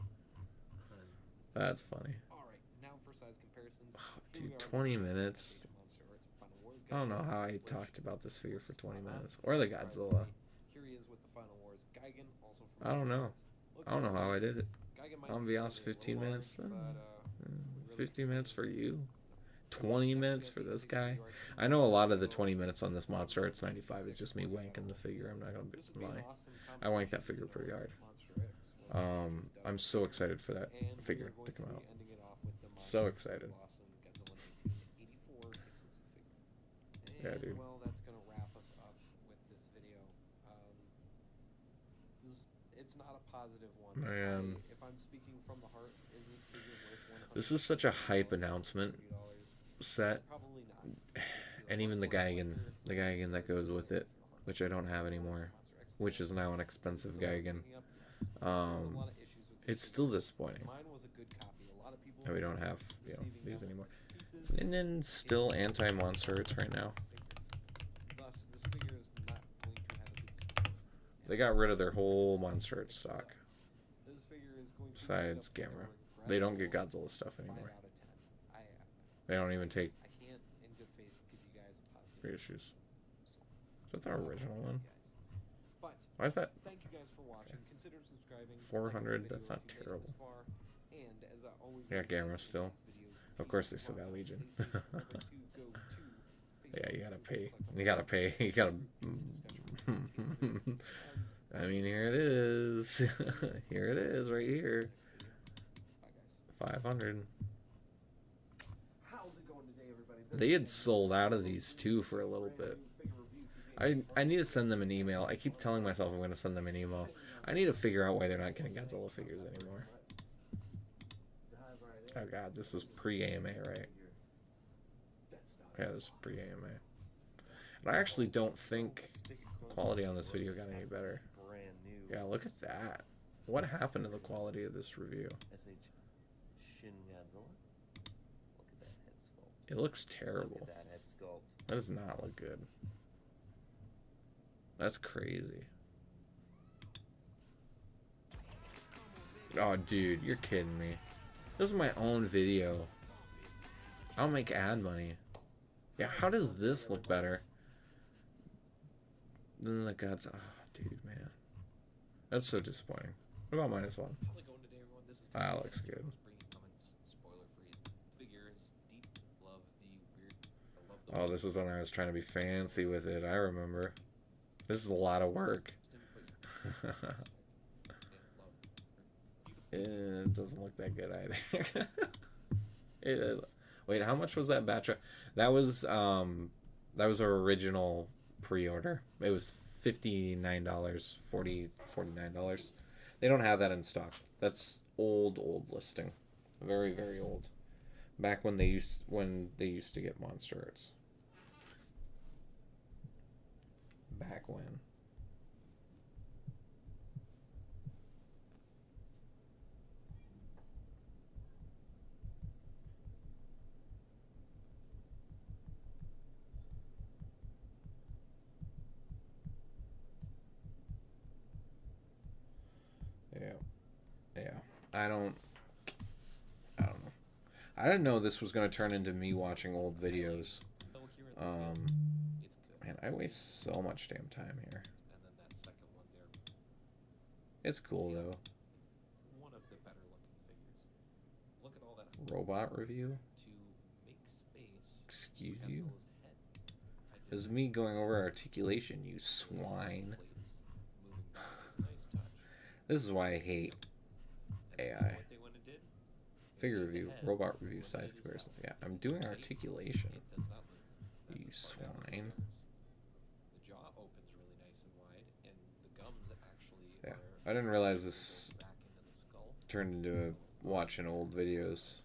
That's funny. Alright, now for size comparisons. Oh, Here we dude, are 20 with the minutes. Monster Arts Final Wars I don't know guide, how I which talked about this figure for 20 spot on, minutes. Or the surprisingly, Godzilla. Here he he is with the Final Wars. Geigen, also from I don't know. Looks I don't know really how I nice. did it. Geigen might I'll be be slightly honest, a little 15 large, minutes. but, really 15 minutes for you. So, 20 next we minutes have for the this SH guy. New York I know a lot of the Studio. 20 minutes on this Monster Arts 95 is just me wanking the figure. I'm not gonna This would be an lie. awesome I wanked that combination, figure you know, pretty hard. with Monster X, what we've seen done. I'm so excited for that And we figure are going to come be out. ending it off with the So Monster excited. Blossom Godzilla 1984 exclusive figure. Yeah, And, dude. well, that's gonna wrap us up with this video. It's not a positive one. Man. If I'm speaking from the heart, is this figure worth $100? This is such a hype announcement set. Probably not. And even the Geigen that goes with it, which I don't have anymore, which is now an expensive Geigen. It's still disappointing Mine was a good copy. A lot of people that we don't have, you know, receiving these them anymore. as pieces. And then still anti-Monster Arts right now. Thus, this figure is not going to have a good support. They got rid of their whole Monster Arts stock. This figure is going to Besides end up Gamera. with a They don't get regrettable Godzilla stuff 5 anymore. out of 10. They don't even take I can't, in good faith, give you guys a positive. reissues. Is that the original one? But Why is that thank you guys for watching. Consider subscribing. 400? Like the That's video not if you made it terrible. this far. And as I always Yeah, like to say Gamera in still. these videos, Of course please they still got watch, Legion. stay safe, remember to go to Yeah, you Facebook, gotta pay. click on You gotta pay. You gotta. discussion. I mean, here it is. Here it is, right here. Bye, guys. 500. How's it going today, everybody? They had sold out of these too for a little bit. I need to send them an email. I keep telling myself I'm going to send them an email. I need to figure out why they're not getting Godzilla figures anymore. Oh god, this is pre-AMA, right? Yeah, this is pre-AMA. And I actually don't think quality on this video got any better. Brand new. Yeah, look at that. What happened to the quality of this review? SH Shin Godzilla. Look at that head sculpt. It looks Look terrible. at that head sculpt. That does not look good. That's crazy. Oh, dude, you're kidding me. This is my own video. I'll make ad money. Yeah, how does this look better than the Gods? Oh, dude, man. That's so disappointing. What about -1? How's it going today, everyone? This is Ah, looks good. Bringing comments, spoiler free. Figure is deep. Love the weird. I love the Oh, this is when I was trying to be fancy with it. I remember. This is a lot of work. It doesn't look that good either. Wait, how much was that batch? That was our original pre-order. It was $59, $49. They don't have that in stock. That's old listing. Very, very old. Back when they used to get Monster Arts. Back when. Yeah. I don't know. I didn't know this was gonna turn into me watching old videos. It's good. Man, I waste so much damn time here. And then that second one there, It's cool though. one of the better looking figures. Look at all that Robot review? to make space. Excuse for you? Godzilla's head. I This is did me going over articulation, you those swine. plates moving back is a nice touch. This is why I hate And AI. what they went and did? Figure They review, made the head robot review, look size like comparison. itself. Yeah, I'm doing It articulation. does not move. That's You as far down as it swine. goes. The jaw opens really nice and wide, and the gums actually Yeah, are I didn't realize this back into the skull. turned into watching old videos.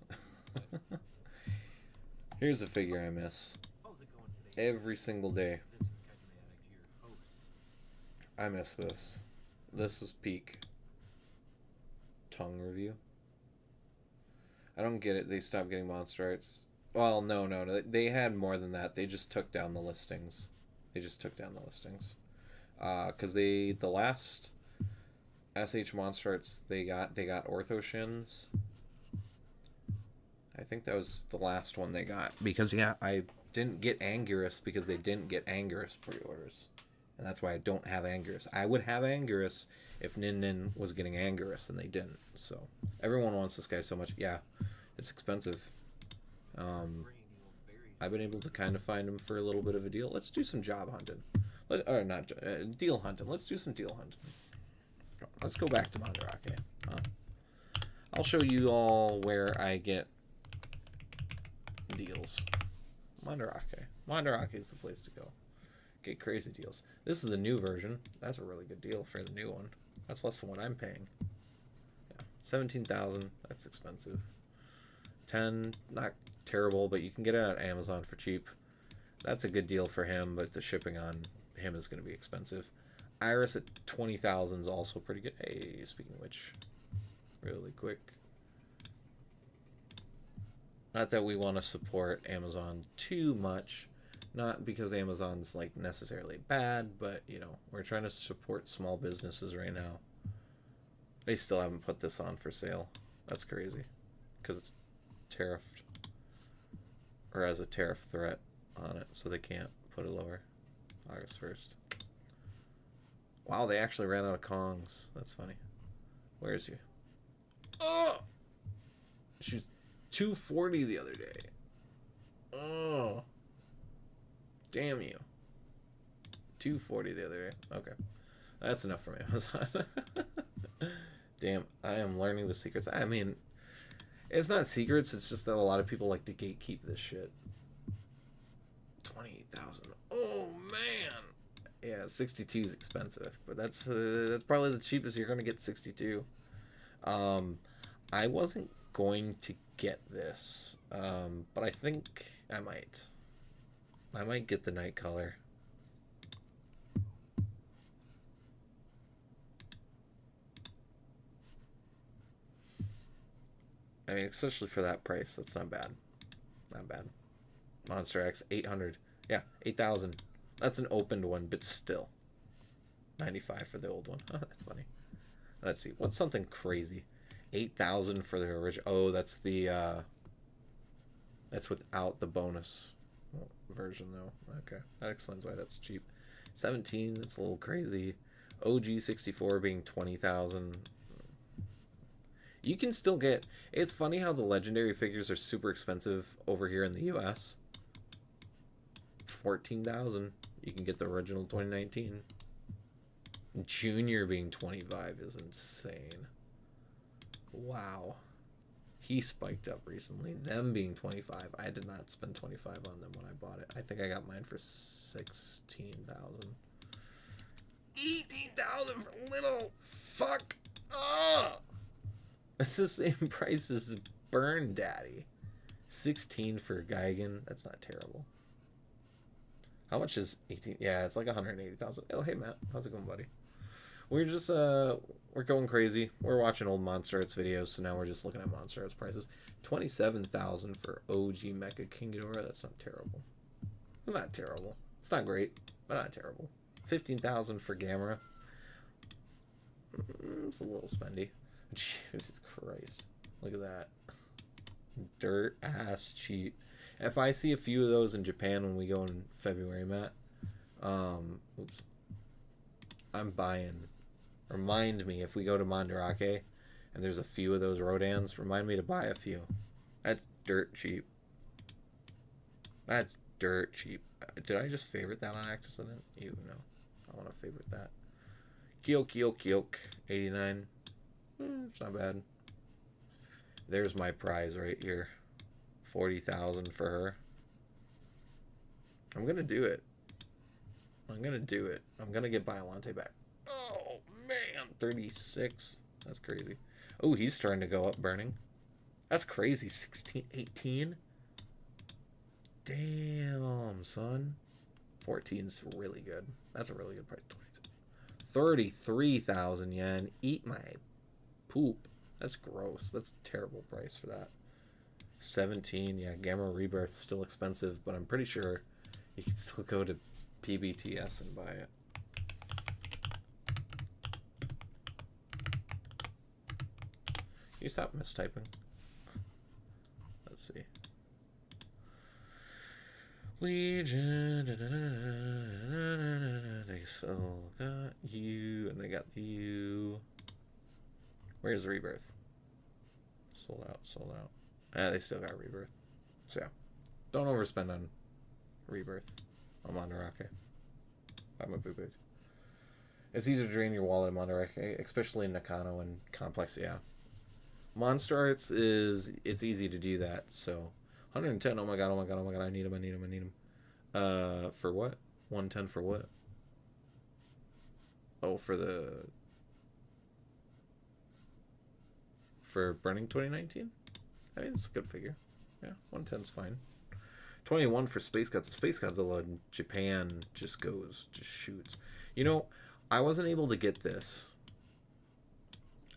Here's a figure I miss How's it going today? every single day. This is Captain Addict, your host. I miss this. This was peak tongue review. I don't get it. They stopped getting Monster Arts. Well, no. They had more than that. They just took down the listings. Because the last SH Monster Arts they got Ortho Shins. I think that was the last one they got. Because, yeah, I didn't get Anguirus because they didn't get Anguirus pre-orders. And that's why I don't have Anguirus. I would have Anguirus if Nin Nin was getting Anguirus, and they didn't. So everyone wants this guy so much. Yeah, it's expensive. I've been able to kind of find him for a little bit of a deal. Let's do some job hunting. Or not deal hunting. Let's do some deal hunting. Let's go back to Mandarake. I'll show you all where I get deals. Mandarake. Mandarake is the place to go. Get crazy deals. This is the new version. That's a really good deal for the new one. That's less than what I'm paying. Yeah, 17,000. That's expensive. 10, not terrible, but you can get it at Amazon for cheap. That's a good deal for him, but the shipping on him is going to be expensive. Iris at 20,000 is also pretty good. Hey, speaking of which, really quick. Not that we want to support Amazon too much. Not because Amazon's like necessarily bad, but you know, we're trying to support small businesses right now. They still haven't put this on for sale. That's crazy. Because it's tariffed. Or has a tariff threat on it, so they can't put it lower. August 1st. Wow, they actually ran out of Kongs. That's funny. Where is he? Oh! She was 240 the other day. Oh. Damn you. 240 the other day. Okay. That's enough from Amazon. Damn, I am learning the secrets. I mean, it's not secrets, it's just that a lot of people like to gatekeep this shit. 28,000. Oh, man. Yeah, 62 is expensive, but that's probably the cheapest you're going to get 62. I wasn't going to get this, but I think I might. I might get the night color. I mean, especially for that price, that's not bad. Not bad. Monster X, 800. Yeah, 8,000. That's an opened one, but still. 95 for the old one. Oh, that's funny. Let's see. What's something crazy? 8,000 for the original. Oh, that's the, that's without the bonus version, though. Okay. That explains why that's cheap. 17, that's a little crazy. OG 64 being 20,000. You can still get... It's funny how the legendary figures are super expensive over here in the US. 14,000. You can get the original 2019. Junior being 25 is insane. Wow. He spiked up recently. Them being 25. I did not spend 25 on them when I bought it. I think I got mine for 16,000. 18,000 for little fuck. Oh! It's the same price as the Burn Daddy. 16 for Gigan. That's not terrible. How much is 18? Yeah, it's like 180,000. Oh, hey, Matt. How's it going, buddy? We're just, we're going crazy. We're watching old Monster Arts videos, so now we're just looking at Monster Arts prices. 27,000 for OG Mecha King Ghidorah. That's not terrible. Not terrible. It's not great, but not terrible. 15,000 for Gamera. It's a little spendy. Jesus Christ. Look at that. Dirt ass cheap. If I see a few of those in Japan when we go in February, Matt, oops, I'm buying. Remind me if we go to Mandarake and there's a few of those Rodans, remind me to buy a few. That's dirt cheap. That's dirt cheap. Did I just favorite that on accident? Ew, no. I want to favorite that. Kyok, 89. It's not bad. There's my prize right here. 40,000 for her. I'm gonna do it. I'm gonna do it. I'm gonna get Biollante back. Oh man, 36. That's crazy. Oh, he's starting to go up burning. That's crazy. 16, 18. Damn, son. 14's really good. That's a really good price. 33,000 yen. Eat my poop. That's gross. That's a terrible price for that. 17. Yeah, Gamma Rebirth still expensive, but I'm pretty sure you can still go to PBTS and buy it. Can you stop mistyping? Let's see. Legion. so got you, and they got you. Where's Rebirth? Sold out, sold out. Ah, they still got Rebirth. So, yeah. Don't overspend on Rebirth. I'm on Mandarake. I'm a boo-boo. It's easy to drain your wallet in Mandarake, especially in Nakano and Complex, yeah. Monster Arts it's easy to do that, so 110, oh my god, I need him. For what? 110 for what? Oh, for Burning 2019? I mean, it's a good figure. Yeah, 110's fine. 21 for Space Gods. Space Godzilla in Japan just shoots. You know, I wasn't able to get this.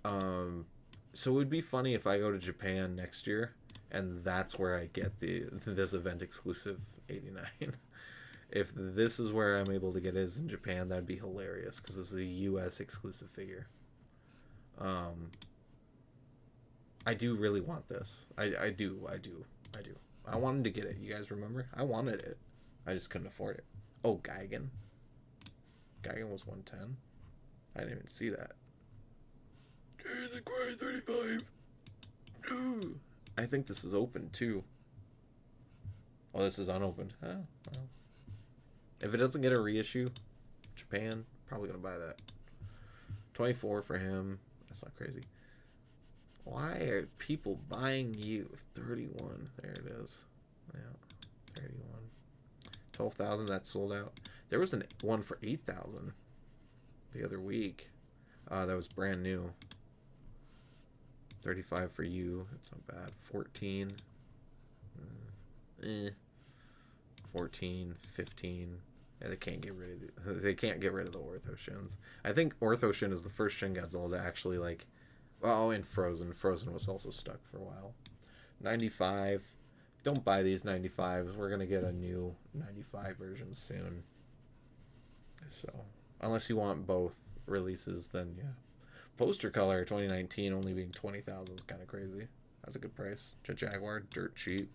So it would be funny if I go to Japan next year and that's where I get this event exclusive 89. If this is where I'm able to get it is in Japan, that'd be hilarious because this is a US exclusive figure. I do really want this. I do. I wanted to get it. You guys remember? I wanted it. I just couldn't afford it. Oh, Gigan. Gigan was 110. I didn't even see that. The Quarry 35. Ooh. I think this is open too. Oh, this is unopened. Oh, well. If it doesn't get a reissue, Japan, probably gonna buy that. 24 for him. That's not crazy. Why are people buying you? 31. There it is. Yeah. 31. 12,000. That sold out. There was one for 8,000 the other week. That was brand new. 35 for you. That's not bad. 14. 14. 15. Yeah, they can't get rid of they can't get rid of the Ortho Shins. I think Ortho Shin is the first Shin Godzilla to actually like. Oh, and Frozen. Frozen was also stuck for a while. 95. Don't buy these 95s. We're gonna get a new 95 version soon. So, unless you want both releases, then yeah. Poster color 2019 only being 20,000 is kind of crazy. That's a good price. Jaguar, dirt cheap.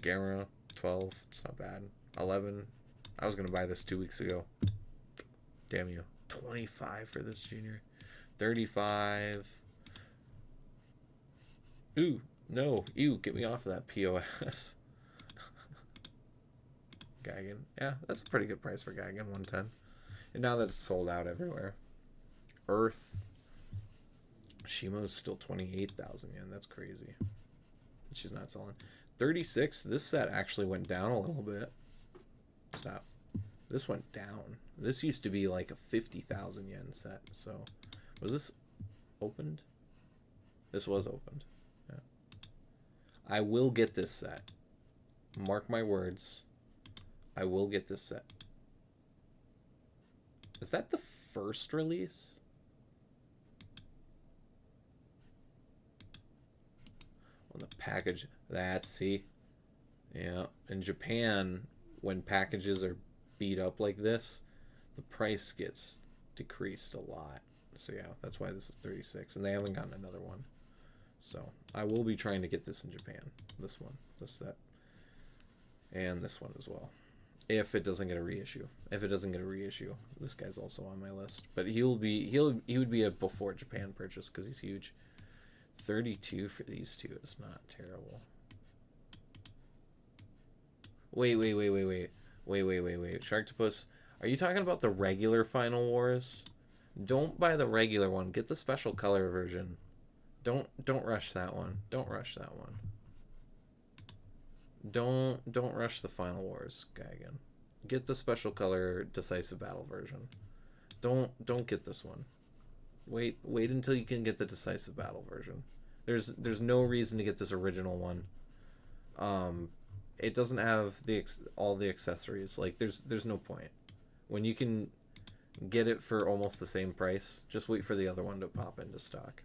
Gamera 12. It's not bad. 11. I was gonna buy this 2 weeks ago. Damn you. 25 for this junior. 35. Ooh, no. Ew, get me off of that POS. Gigan. Yeah, that's a pretty good price for Gigan, 110. And now that it's sold out everywhere. Earth. Shimo's still 28,000 yen. That's crazy. She's not selling. 36. This set actually went down a little bit. Stop. This went down. This used to be like a 50,000 yen set. So, was this opened? This was opened. Yeah. I will get this set. Mark my words. I will get this set. Is that the first release? On the package. See? Yeah. In Japan, when packages are beat up like this, the price gets decreased a lot. So yeah, that's why this is 36. And they haven't gotten another one. So I will be trying to get this in Japan. This one. This set. And this one as well. If it doesn't get a reissue. If it doesn't get a reissue, this guy's also on my list. But he would be a before Japan purchase because he's huge. 32 for these two is not terrible. Wait. Sharktopus, are you talking about the regular Final Wars? Don't buy the regular one. Get the special color version. Don't rush that one. Don't rush that one. Don't rush the Final Wars, Gigan. Get the special color Decisive Battle version. Don't get this one. Wait until you can get the Decisive Battle version. There's no reason to get this original one. It doesn't have all the accessories. Like there's no point. When you can get it for almost the same price, just wait for the other one to pop into stock.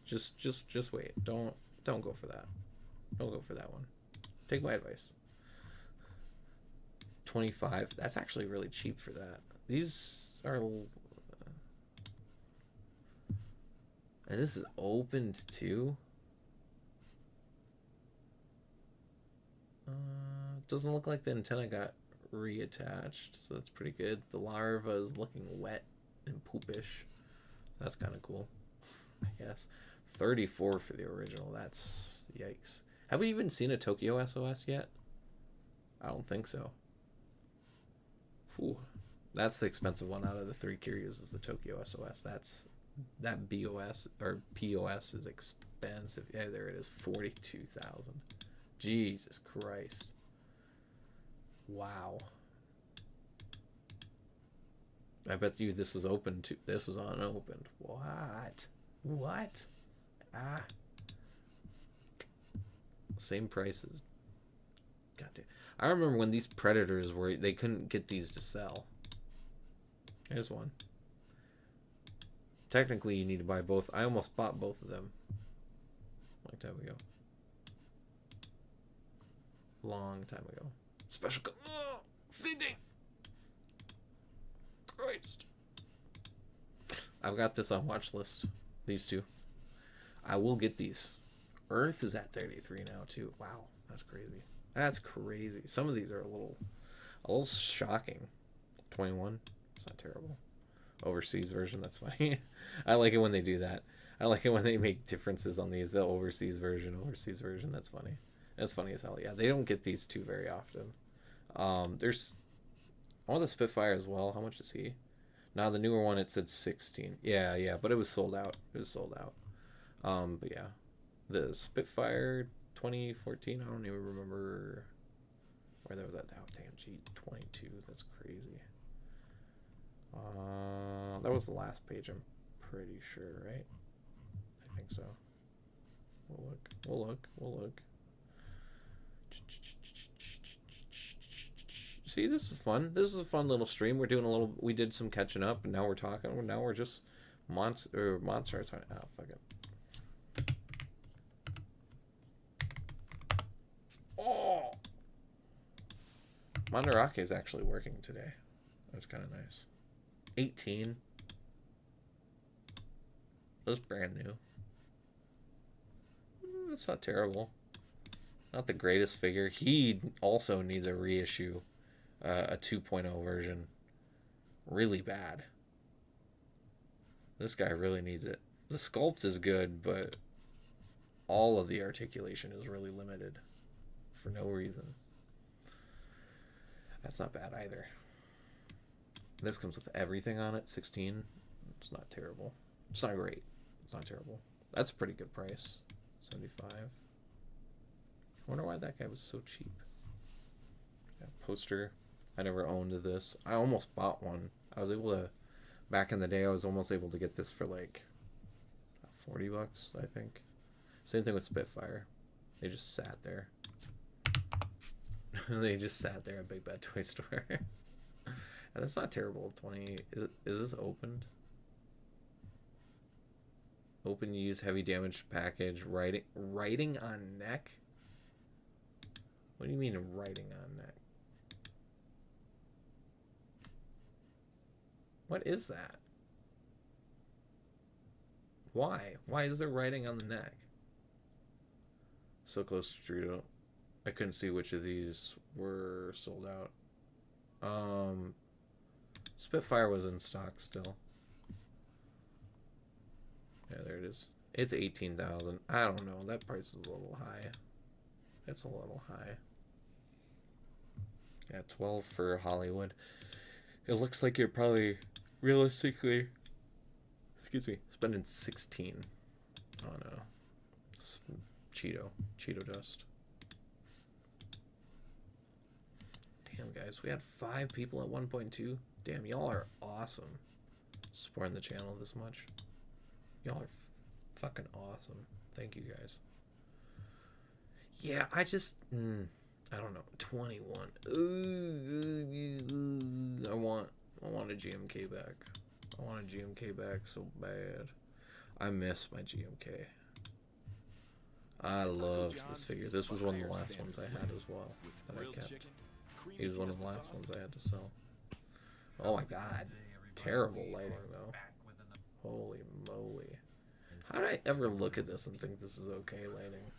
Just wait. Don't go for that. Don't go for that one. Take my advice. 25. That's actually really cheap for that. These are and this is opened too. Doesn't look like the antenna got reattached, so that's pretty good. The larva is looking wet and poopish. That's kind of cool, I guess. 34 for the original. That's yikes. Have we even seen a Tokyo SOS yet? I don't think so. Whew. That's the expensive one out of the 3 curios is the Tokyo SOS. That BOS or POS is expensive. Yeah, there it is. 42,000. Jesus Christ. Wow. I bet you this was open too. This was unopened. What? What? Ah. Same prices. God damn. I remember when these predators were, they couldn't get these to sell. Here's one. Technically, you need to buy both. I almost bought both of them. Long time ago. Long time ago. Special. Oh, feeding. Christ. I've got this on watch list. These two. I will get these. Earth is at 33 now too. Wow, that's crazy. That's crazy. Some of these are a little shocking. 21. It's not terrible. Overseas version. That's funny. I like it when they do that. I like it when they make differences on these. The overseas version. That's funny. That's funny as hell. Yeah, they don't get these two very often. There's. I want the Spitfire as well. How much is he? Now the newer one it said 16. Yeah, but it was sold out. But yeah, the Spitfire 2014. I don't even remember where that was at. Oh, damn, G22. That's crazy. That was the last page. I'm pretty sure, right? I think so. We'll look. See, this is fun. This is a fun little stream. We did some catching up, and now we're talking. Now we're just monster. Oh, fuck it. Oh! Mandarake is actually working today. That's kind of nice. 18. That's brand new. That's not terrible. Not the greatest figure. He also needs a reissue. A 2.0 version. Really bad. This guy really needs it. The sculpt is good, but all of the articulation is really limited. For no reason. That's not bad either. This comes with everything on it. 16. It's not terrible. It's not great. It's not terrible. That's a pretty good price. 75. I wonder why that guy was so cheap. Yeah, poster. I never owned this. I almost bought one. I was able to, back in the day, I was almost able to get this for like $40, I think. Same thing with Spitfire. They just sat there. They just sat there at Big Bad Toy Store. And that's not terrible. 20. Is this opened? Open, use, heavy damage package. Writing on neck? What do you mean writing on neck? What is that? Why? Why is there writing on the neck? So close to Dorito. I couldn't see which of these were sold out. Spitfire was in stock still. Yeah, there it is. It's 18,000. I don't know. That price is a little high. It's a little high. Yeah, 12 for Hollywood. It looks like you're probably realistically, spending 16 on a Cheeto dust. Damn, guys, we had 5 people at 1.2. Damn, y'all are awesome. Supporting the channel this much. Y'all are fucking awesome. Thank you, guys. Yeah, I just, I don't know. 21. I want a GMK back. I want a GMK back so bad. I miss my GMK. I loved this figure. This was one of the last ones I had as well that I kept. He was one of the last ones I had to sell. Oh my god. Terrible lighting though. Holy moly. How did I ever look at this and think this is okay lighting?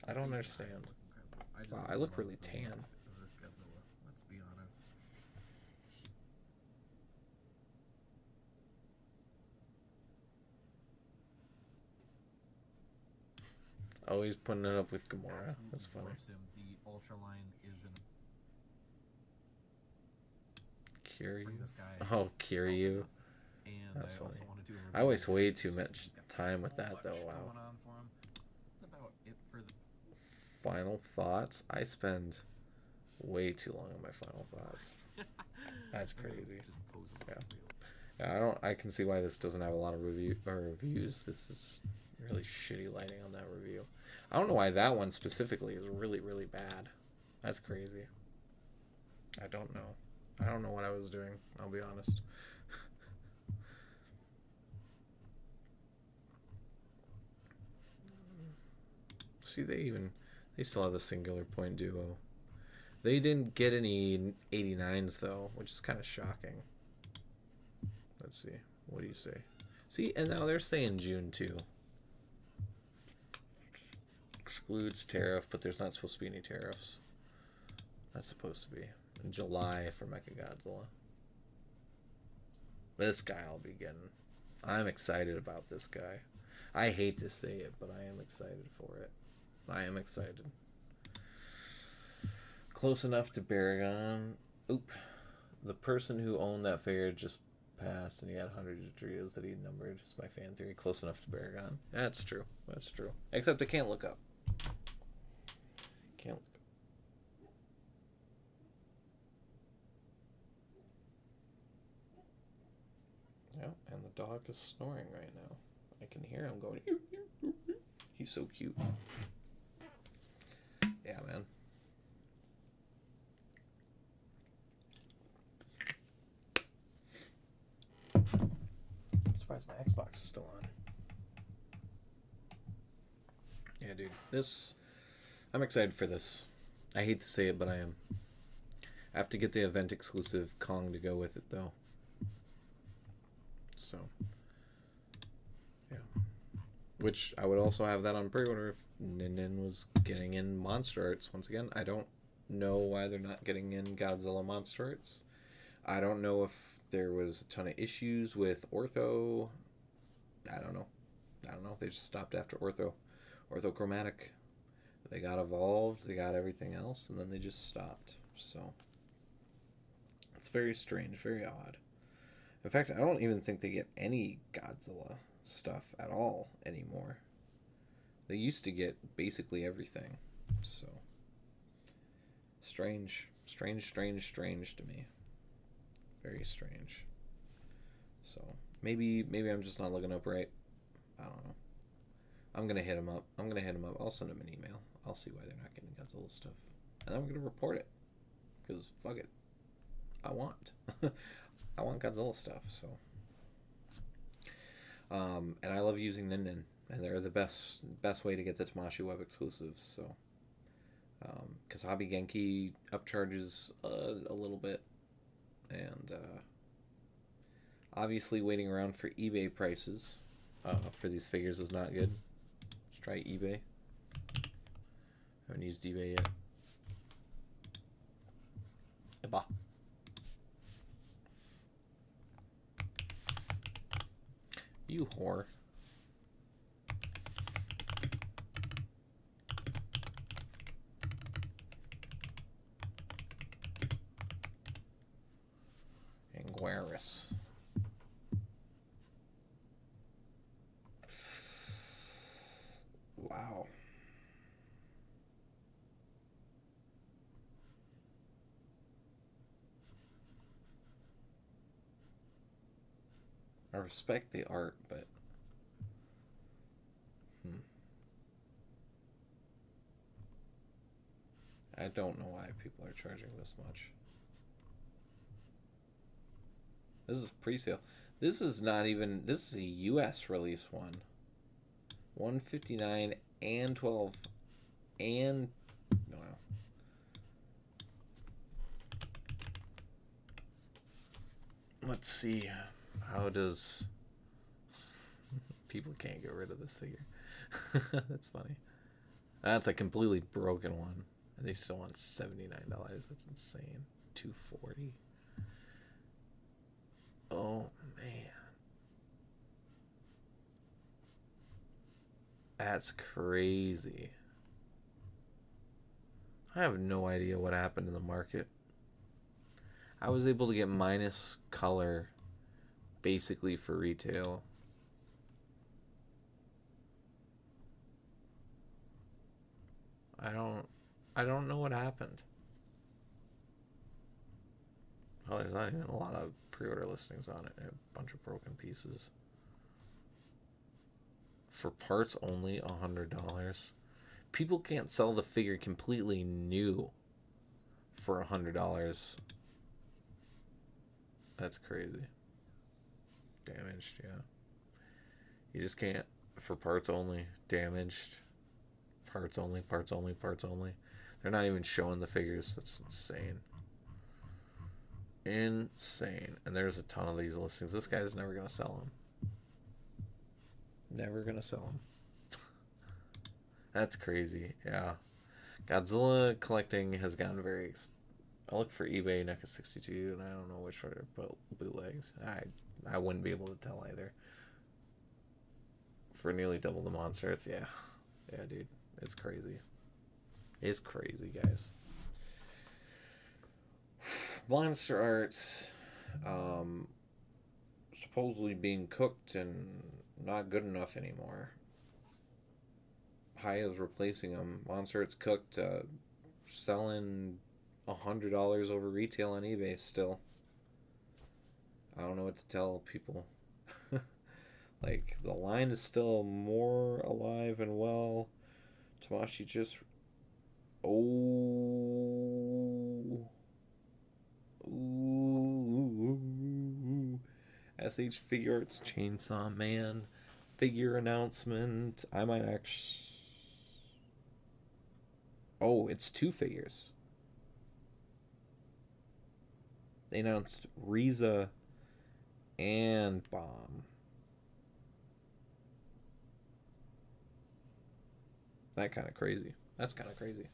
I don't understand. Wow, I look really tan. Always putting it up with Gamora. absolutely That's funny. dwarfs him. The Ultra line is an Kiryu. bring this guy. Oh, Kiryu. And That's I funny. also want to do a I review waste of way it. too It's much just- he's got time with so that, though. much Wow. going on for him. That's about it for the Final thoughts. I spend way too long on my final thoughts. That's I'm gonna crazy. Just pose a Yeah. little real. Yeah, I can see why this doesn't have a lot of reviews. This is really shitty lighting on that review. I don't know why that one specifically is really, really bad. That's crazy. I don't know. I don't know what I was doing. I'll be honest. See, they still have the singular point duo. They didn't get any 89s though, which is kind of shocking. Let's see. What do you say? See, and now they're saying June too. Excludes tariff, but there's not supposed to be any tariffs. That's supposed to be in July for Mechagodzilla. This guy I'll be getting. I'm excited about this guy. I hate to say it, but I am excited for it. I am excited. Close enough to Baragon. Oop. The person who owned that figure just passed, and he had hundreds of trios that he numbered. It's my fan theory. Close enough to Baragon. That's true. That's true. Except I can't look up. Can't look up. Yeah, and the dog is snoring right now. I can hear him going. He's so cute. Yeah, man. I'm surprised my Xbox is still on. Yeah, dude. I'm excited for this. I hate to say it, but I am. I have to get the event exclusive Kong to go with it, though. So, yeah. Which I would also have that on pre-order if Nin was getting in Monster Arts. Once again, I don't know why they're not getting in Godzilla Monster Arts. I don't know if there was a ton of issues with Ortho. I don't know. They just stopped after Orthochromatic. They got evolved, they got everything else, and then they just stopped. So, it's very strange, very odd. In fact, I don't even think they get any Godzilla stuff at all anymore. They used to get basically everything. So, strange to me. Very strange. So, maybe I'm just not looking up right. I don't know. I'm gonna hit him up. I'll send him an email. I'll see why they're not getting Godzilla stuff, and I'm gonna report it. Cause fuck it, I want Godzilla stuff. So, and I love using Nin, and they're the best way to get the Tamashii Web exclusives. So, cause Hobby Genki upcharges a little bit, and obviously waiting around for eBay prices for these figures is not good. Let's try eBay. Haven't used eBay yet. Eba. You whore. Anguirus. Wow. I respect the art, but I don't know why people are charging this much. This is pre-sale. This is not even. This is a U.S. release one. 159 and 12 and wow. Let's see. How does people can't get rid of this figure? That's funny. That's a completely broken one. And they still want $79. That's insane. $240. Oh man. That's crazy. I have no idea what happened in the market. I was able to get minus color basically for retail. I don't know what happened. Oh, there's not even a lot of pre-order listings on it. A bunch of broken pieces. For parts only, $100. People can't sell the figure completely new for $100. That's crazy. Damaged, yeah. You just can't. For parts only. Damaged. Parts only, parts only, parts only. They're not even showing the figures. That's insane. Insane. And there's a ton of these listings. This guy's never going to sell them. Never going to sell them. That's crazy. Yeah. Godzilla collecting has gotten very... I looked for eBay NECA 62, and I don't know which are bootlegs. I wouldn't be able to tell either. For nearly double the monster, it's... Yeah. Yeah, dude. It's crazy. It's crazy, guys. Monster Arts supposedly being cooked and not good enough anymore. Haya's replacing them. Monster Arts cooked, selling $100 over retail on eBay still. I don't know what to tell people. Like, the line is still more alive and well. Tamashi just... Oh... Ooh. SH Figure Arts Chainsaw Man figure announcement. I might actually... Oh, it's 2 figures. They announced Riza and Bomb. That kind of crazy. That's kind of crazy.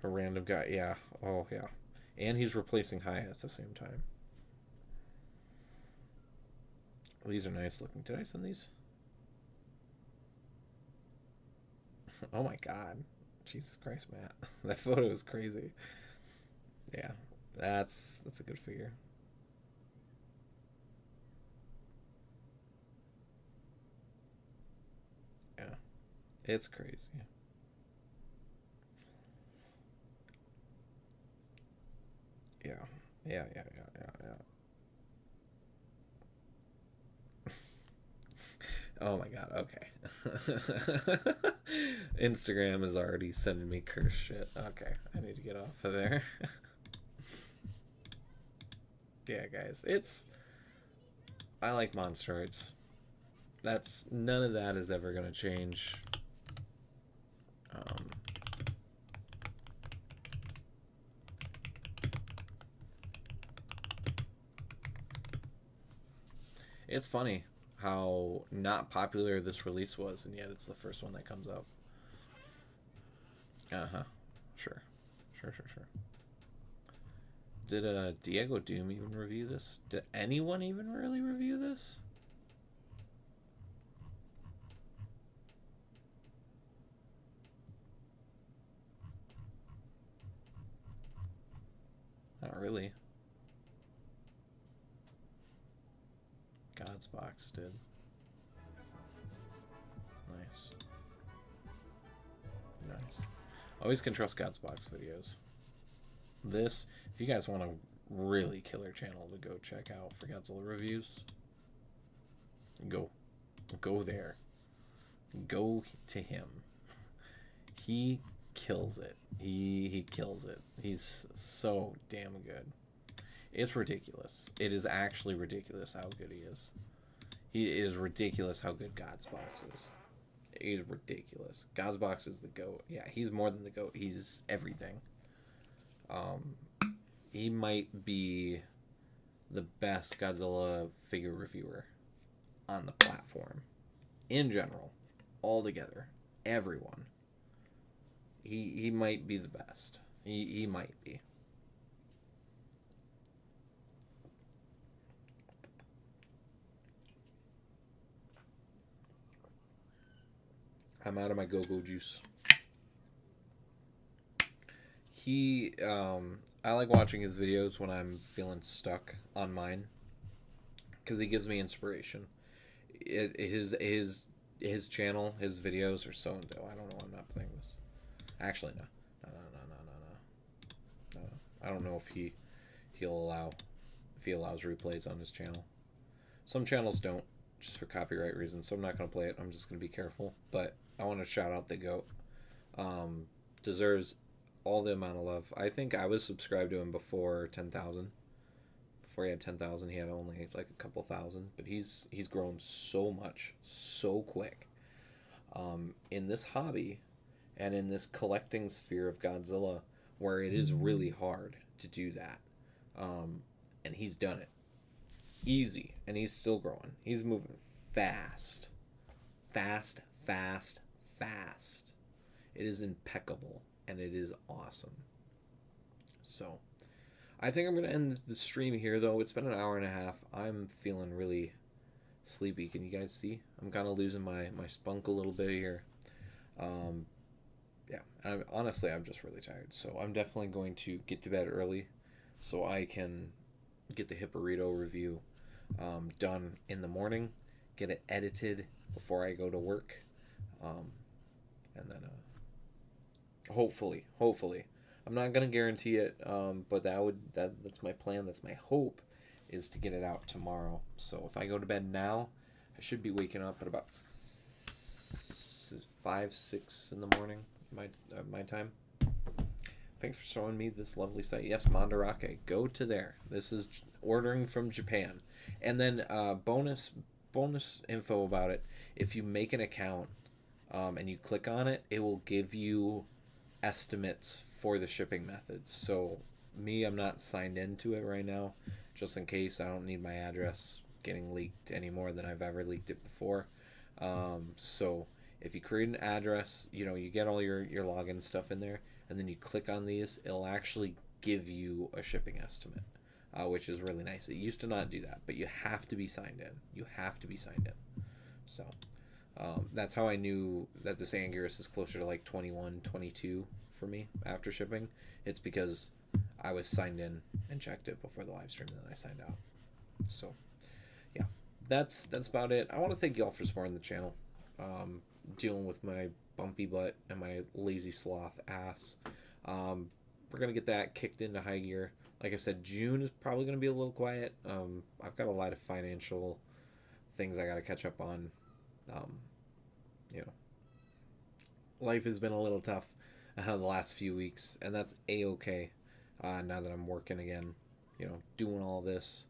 A random guy. Yeah. Oh, yeah. And he's replacing Haya at the same time. These are nice looking. Did I send these? Oh my god. Jesus Christ, Matt. That photo is crazy. Yeah. That's a good figure. Yeah. It's crazy. Yeah. Yeah. Oh my god, okay. Instagram is already sending me curse shit. Okay, I need to get off of there. Yeah, guys, I like Monster Arts. None of that is ever gonna change. It's funny how not popular this release was, and yet it's the first one that comes up. Sure. Did Diego Doom even review this? Did anyone even really review this? Not really. God's Box did. Nice. Always can trust God's Box videos. This, if you guys want a really killer channel to go check out for Godzilla reviews, go there. Go to him. He kills it. He kills it. He's so damn good. It's ridiculous. It is actually ridiculous how good he is. He is ridiculous how good God's Box is. He's ridiculous. God's Box is the GOAT. Yeah, he's more than the GOAT. He's everything. He might be the best Godzilla figure reviewer on the platform. In general. Altogether. Everyone. He might be the best. He might be. I'm out of my go-go juice. I like watching his videos when I'm feeling stuck on mine, because he gives me inspiration. His channel, his videos are so. I don't know. I'm not playing this. Actually, no. I don't know if he allows replays on his channel. Some channels don't, just for copyright reasons. So I'm not gonna play it. I'm just gonna be careful. But I want to shout out the goat. Deserves all the amount of love. I think I was subscribed to him before 10,000. Before he had 10,000, he had only like a couple thousand. But he's grown so much, so quick. In this hobby, and in this collecting sphere of Godzilla, where it is really hard to do that. And he's done it. Easy. And he's still growing. He's moving fast. Fast. It is impeccable. And it is awesome. So, I think I'm going to end the stream here, though. It's been an hour and a half. I'm feeling really sleepy. Can you guys see? I'm kind of losing my spunk a little bit here. Yeah, honestly, I'm just really tired. So I'm definitely going to get to bed early so I can get the Hipporito review done in the morning, get it edited before I go to work, and then hopefully, I'm not going to guarantee it, but that's my plan. That's my hope, is to get it out tomorrow. So if I go to bed now, I should be waking up at about 5, 6 in the morning, my time. Thanks for showing me this lovely site. Yes, Mandarake, go to there. This is ordering from Japan. And then bonus info about it. If you make an account and you click on it, it will give you estimates for the shipping methods. So I'm not signed into it right now, just in case. I don't need my address getting leaked any more than I've ever leaked it before. So if you create an address, you get all your login stuff in there, and then you click on these, it'll actually give you a shipping estimate, which is really nice. It used to not do that, but you have to be signed in. So that's how I knew that this Anguirus is closer to like 21, 22 for me after shipping. It's because I was signed in and checked it before the live stream, and then I signed out. So yeah, that's about it. I want to thank y'all for supporting the channel. Dealing with my bumpy butt and my lazy sloth ass. We're going to get that kicked into high gear. Like I said, June is probably going to be a little quiet. I've got a lot of financial things I got to catch up on. Life has been a little tough the last few weeks, and that's a-okay now that I'm working again, doing all this.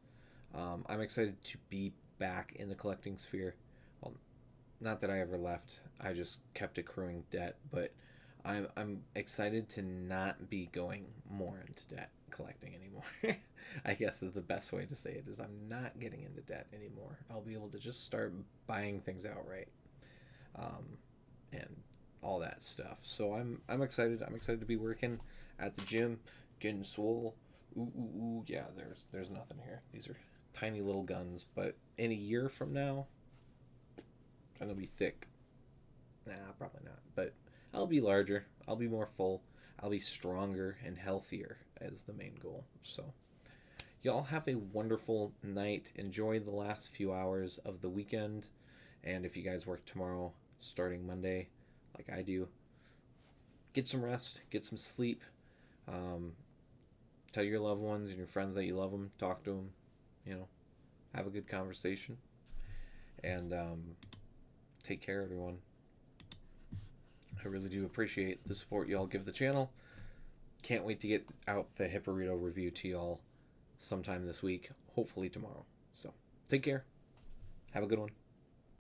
I'm excited to be back in the collecting sphere. Well, not that I ever left. I just kept accruing debt, but I'm excited to not be going more into debt collecting anymore. I guess is the best way to say it, is I'm not getting into debt anymore. I'll be able to just start buying things outright, and all that stuff. So I'm excited. I'm excited to be working at the gym, getting swole. Ooh, yeah. There's nothing here. These are tiny little guns, but in a year from now, I'm gonna be thick. Nah, probably not. But I'll be larger. I'll be more full. I'll be stronger and healthier as the main goal. So, y'all have a wonderful night. Enjoy the last few hours of the weekend. And if you guys work tomorrow, starting Monday, like I do, get some rest, get some sleep. Tell your loved ones and your friends that you love them. Talk to them. Have a good conversation. And take care, everyone. I really do appreciate the support y'all give the channel. Can't wait to get out the Hipporito review to y'all sometime this week, hopefully tomorrow. So, take care. Have a good one.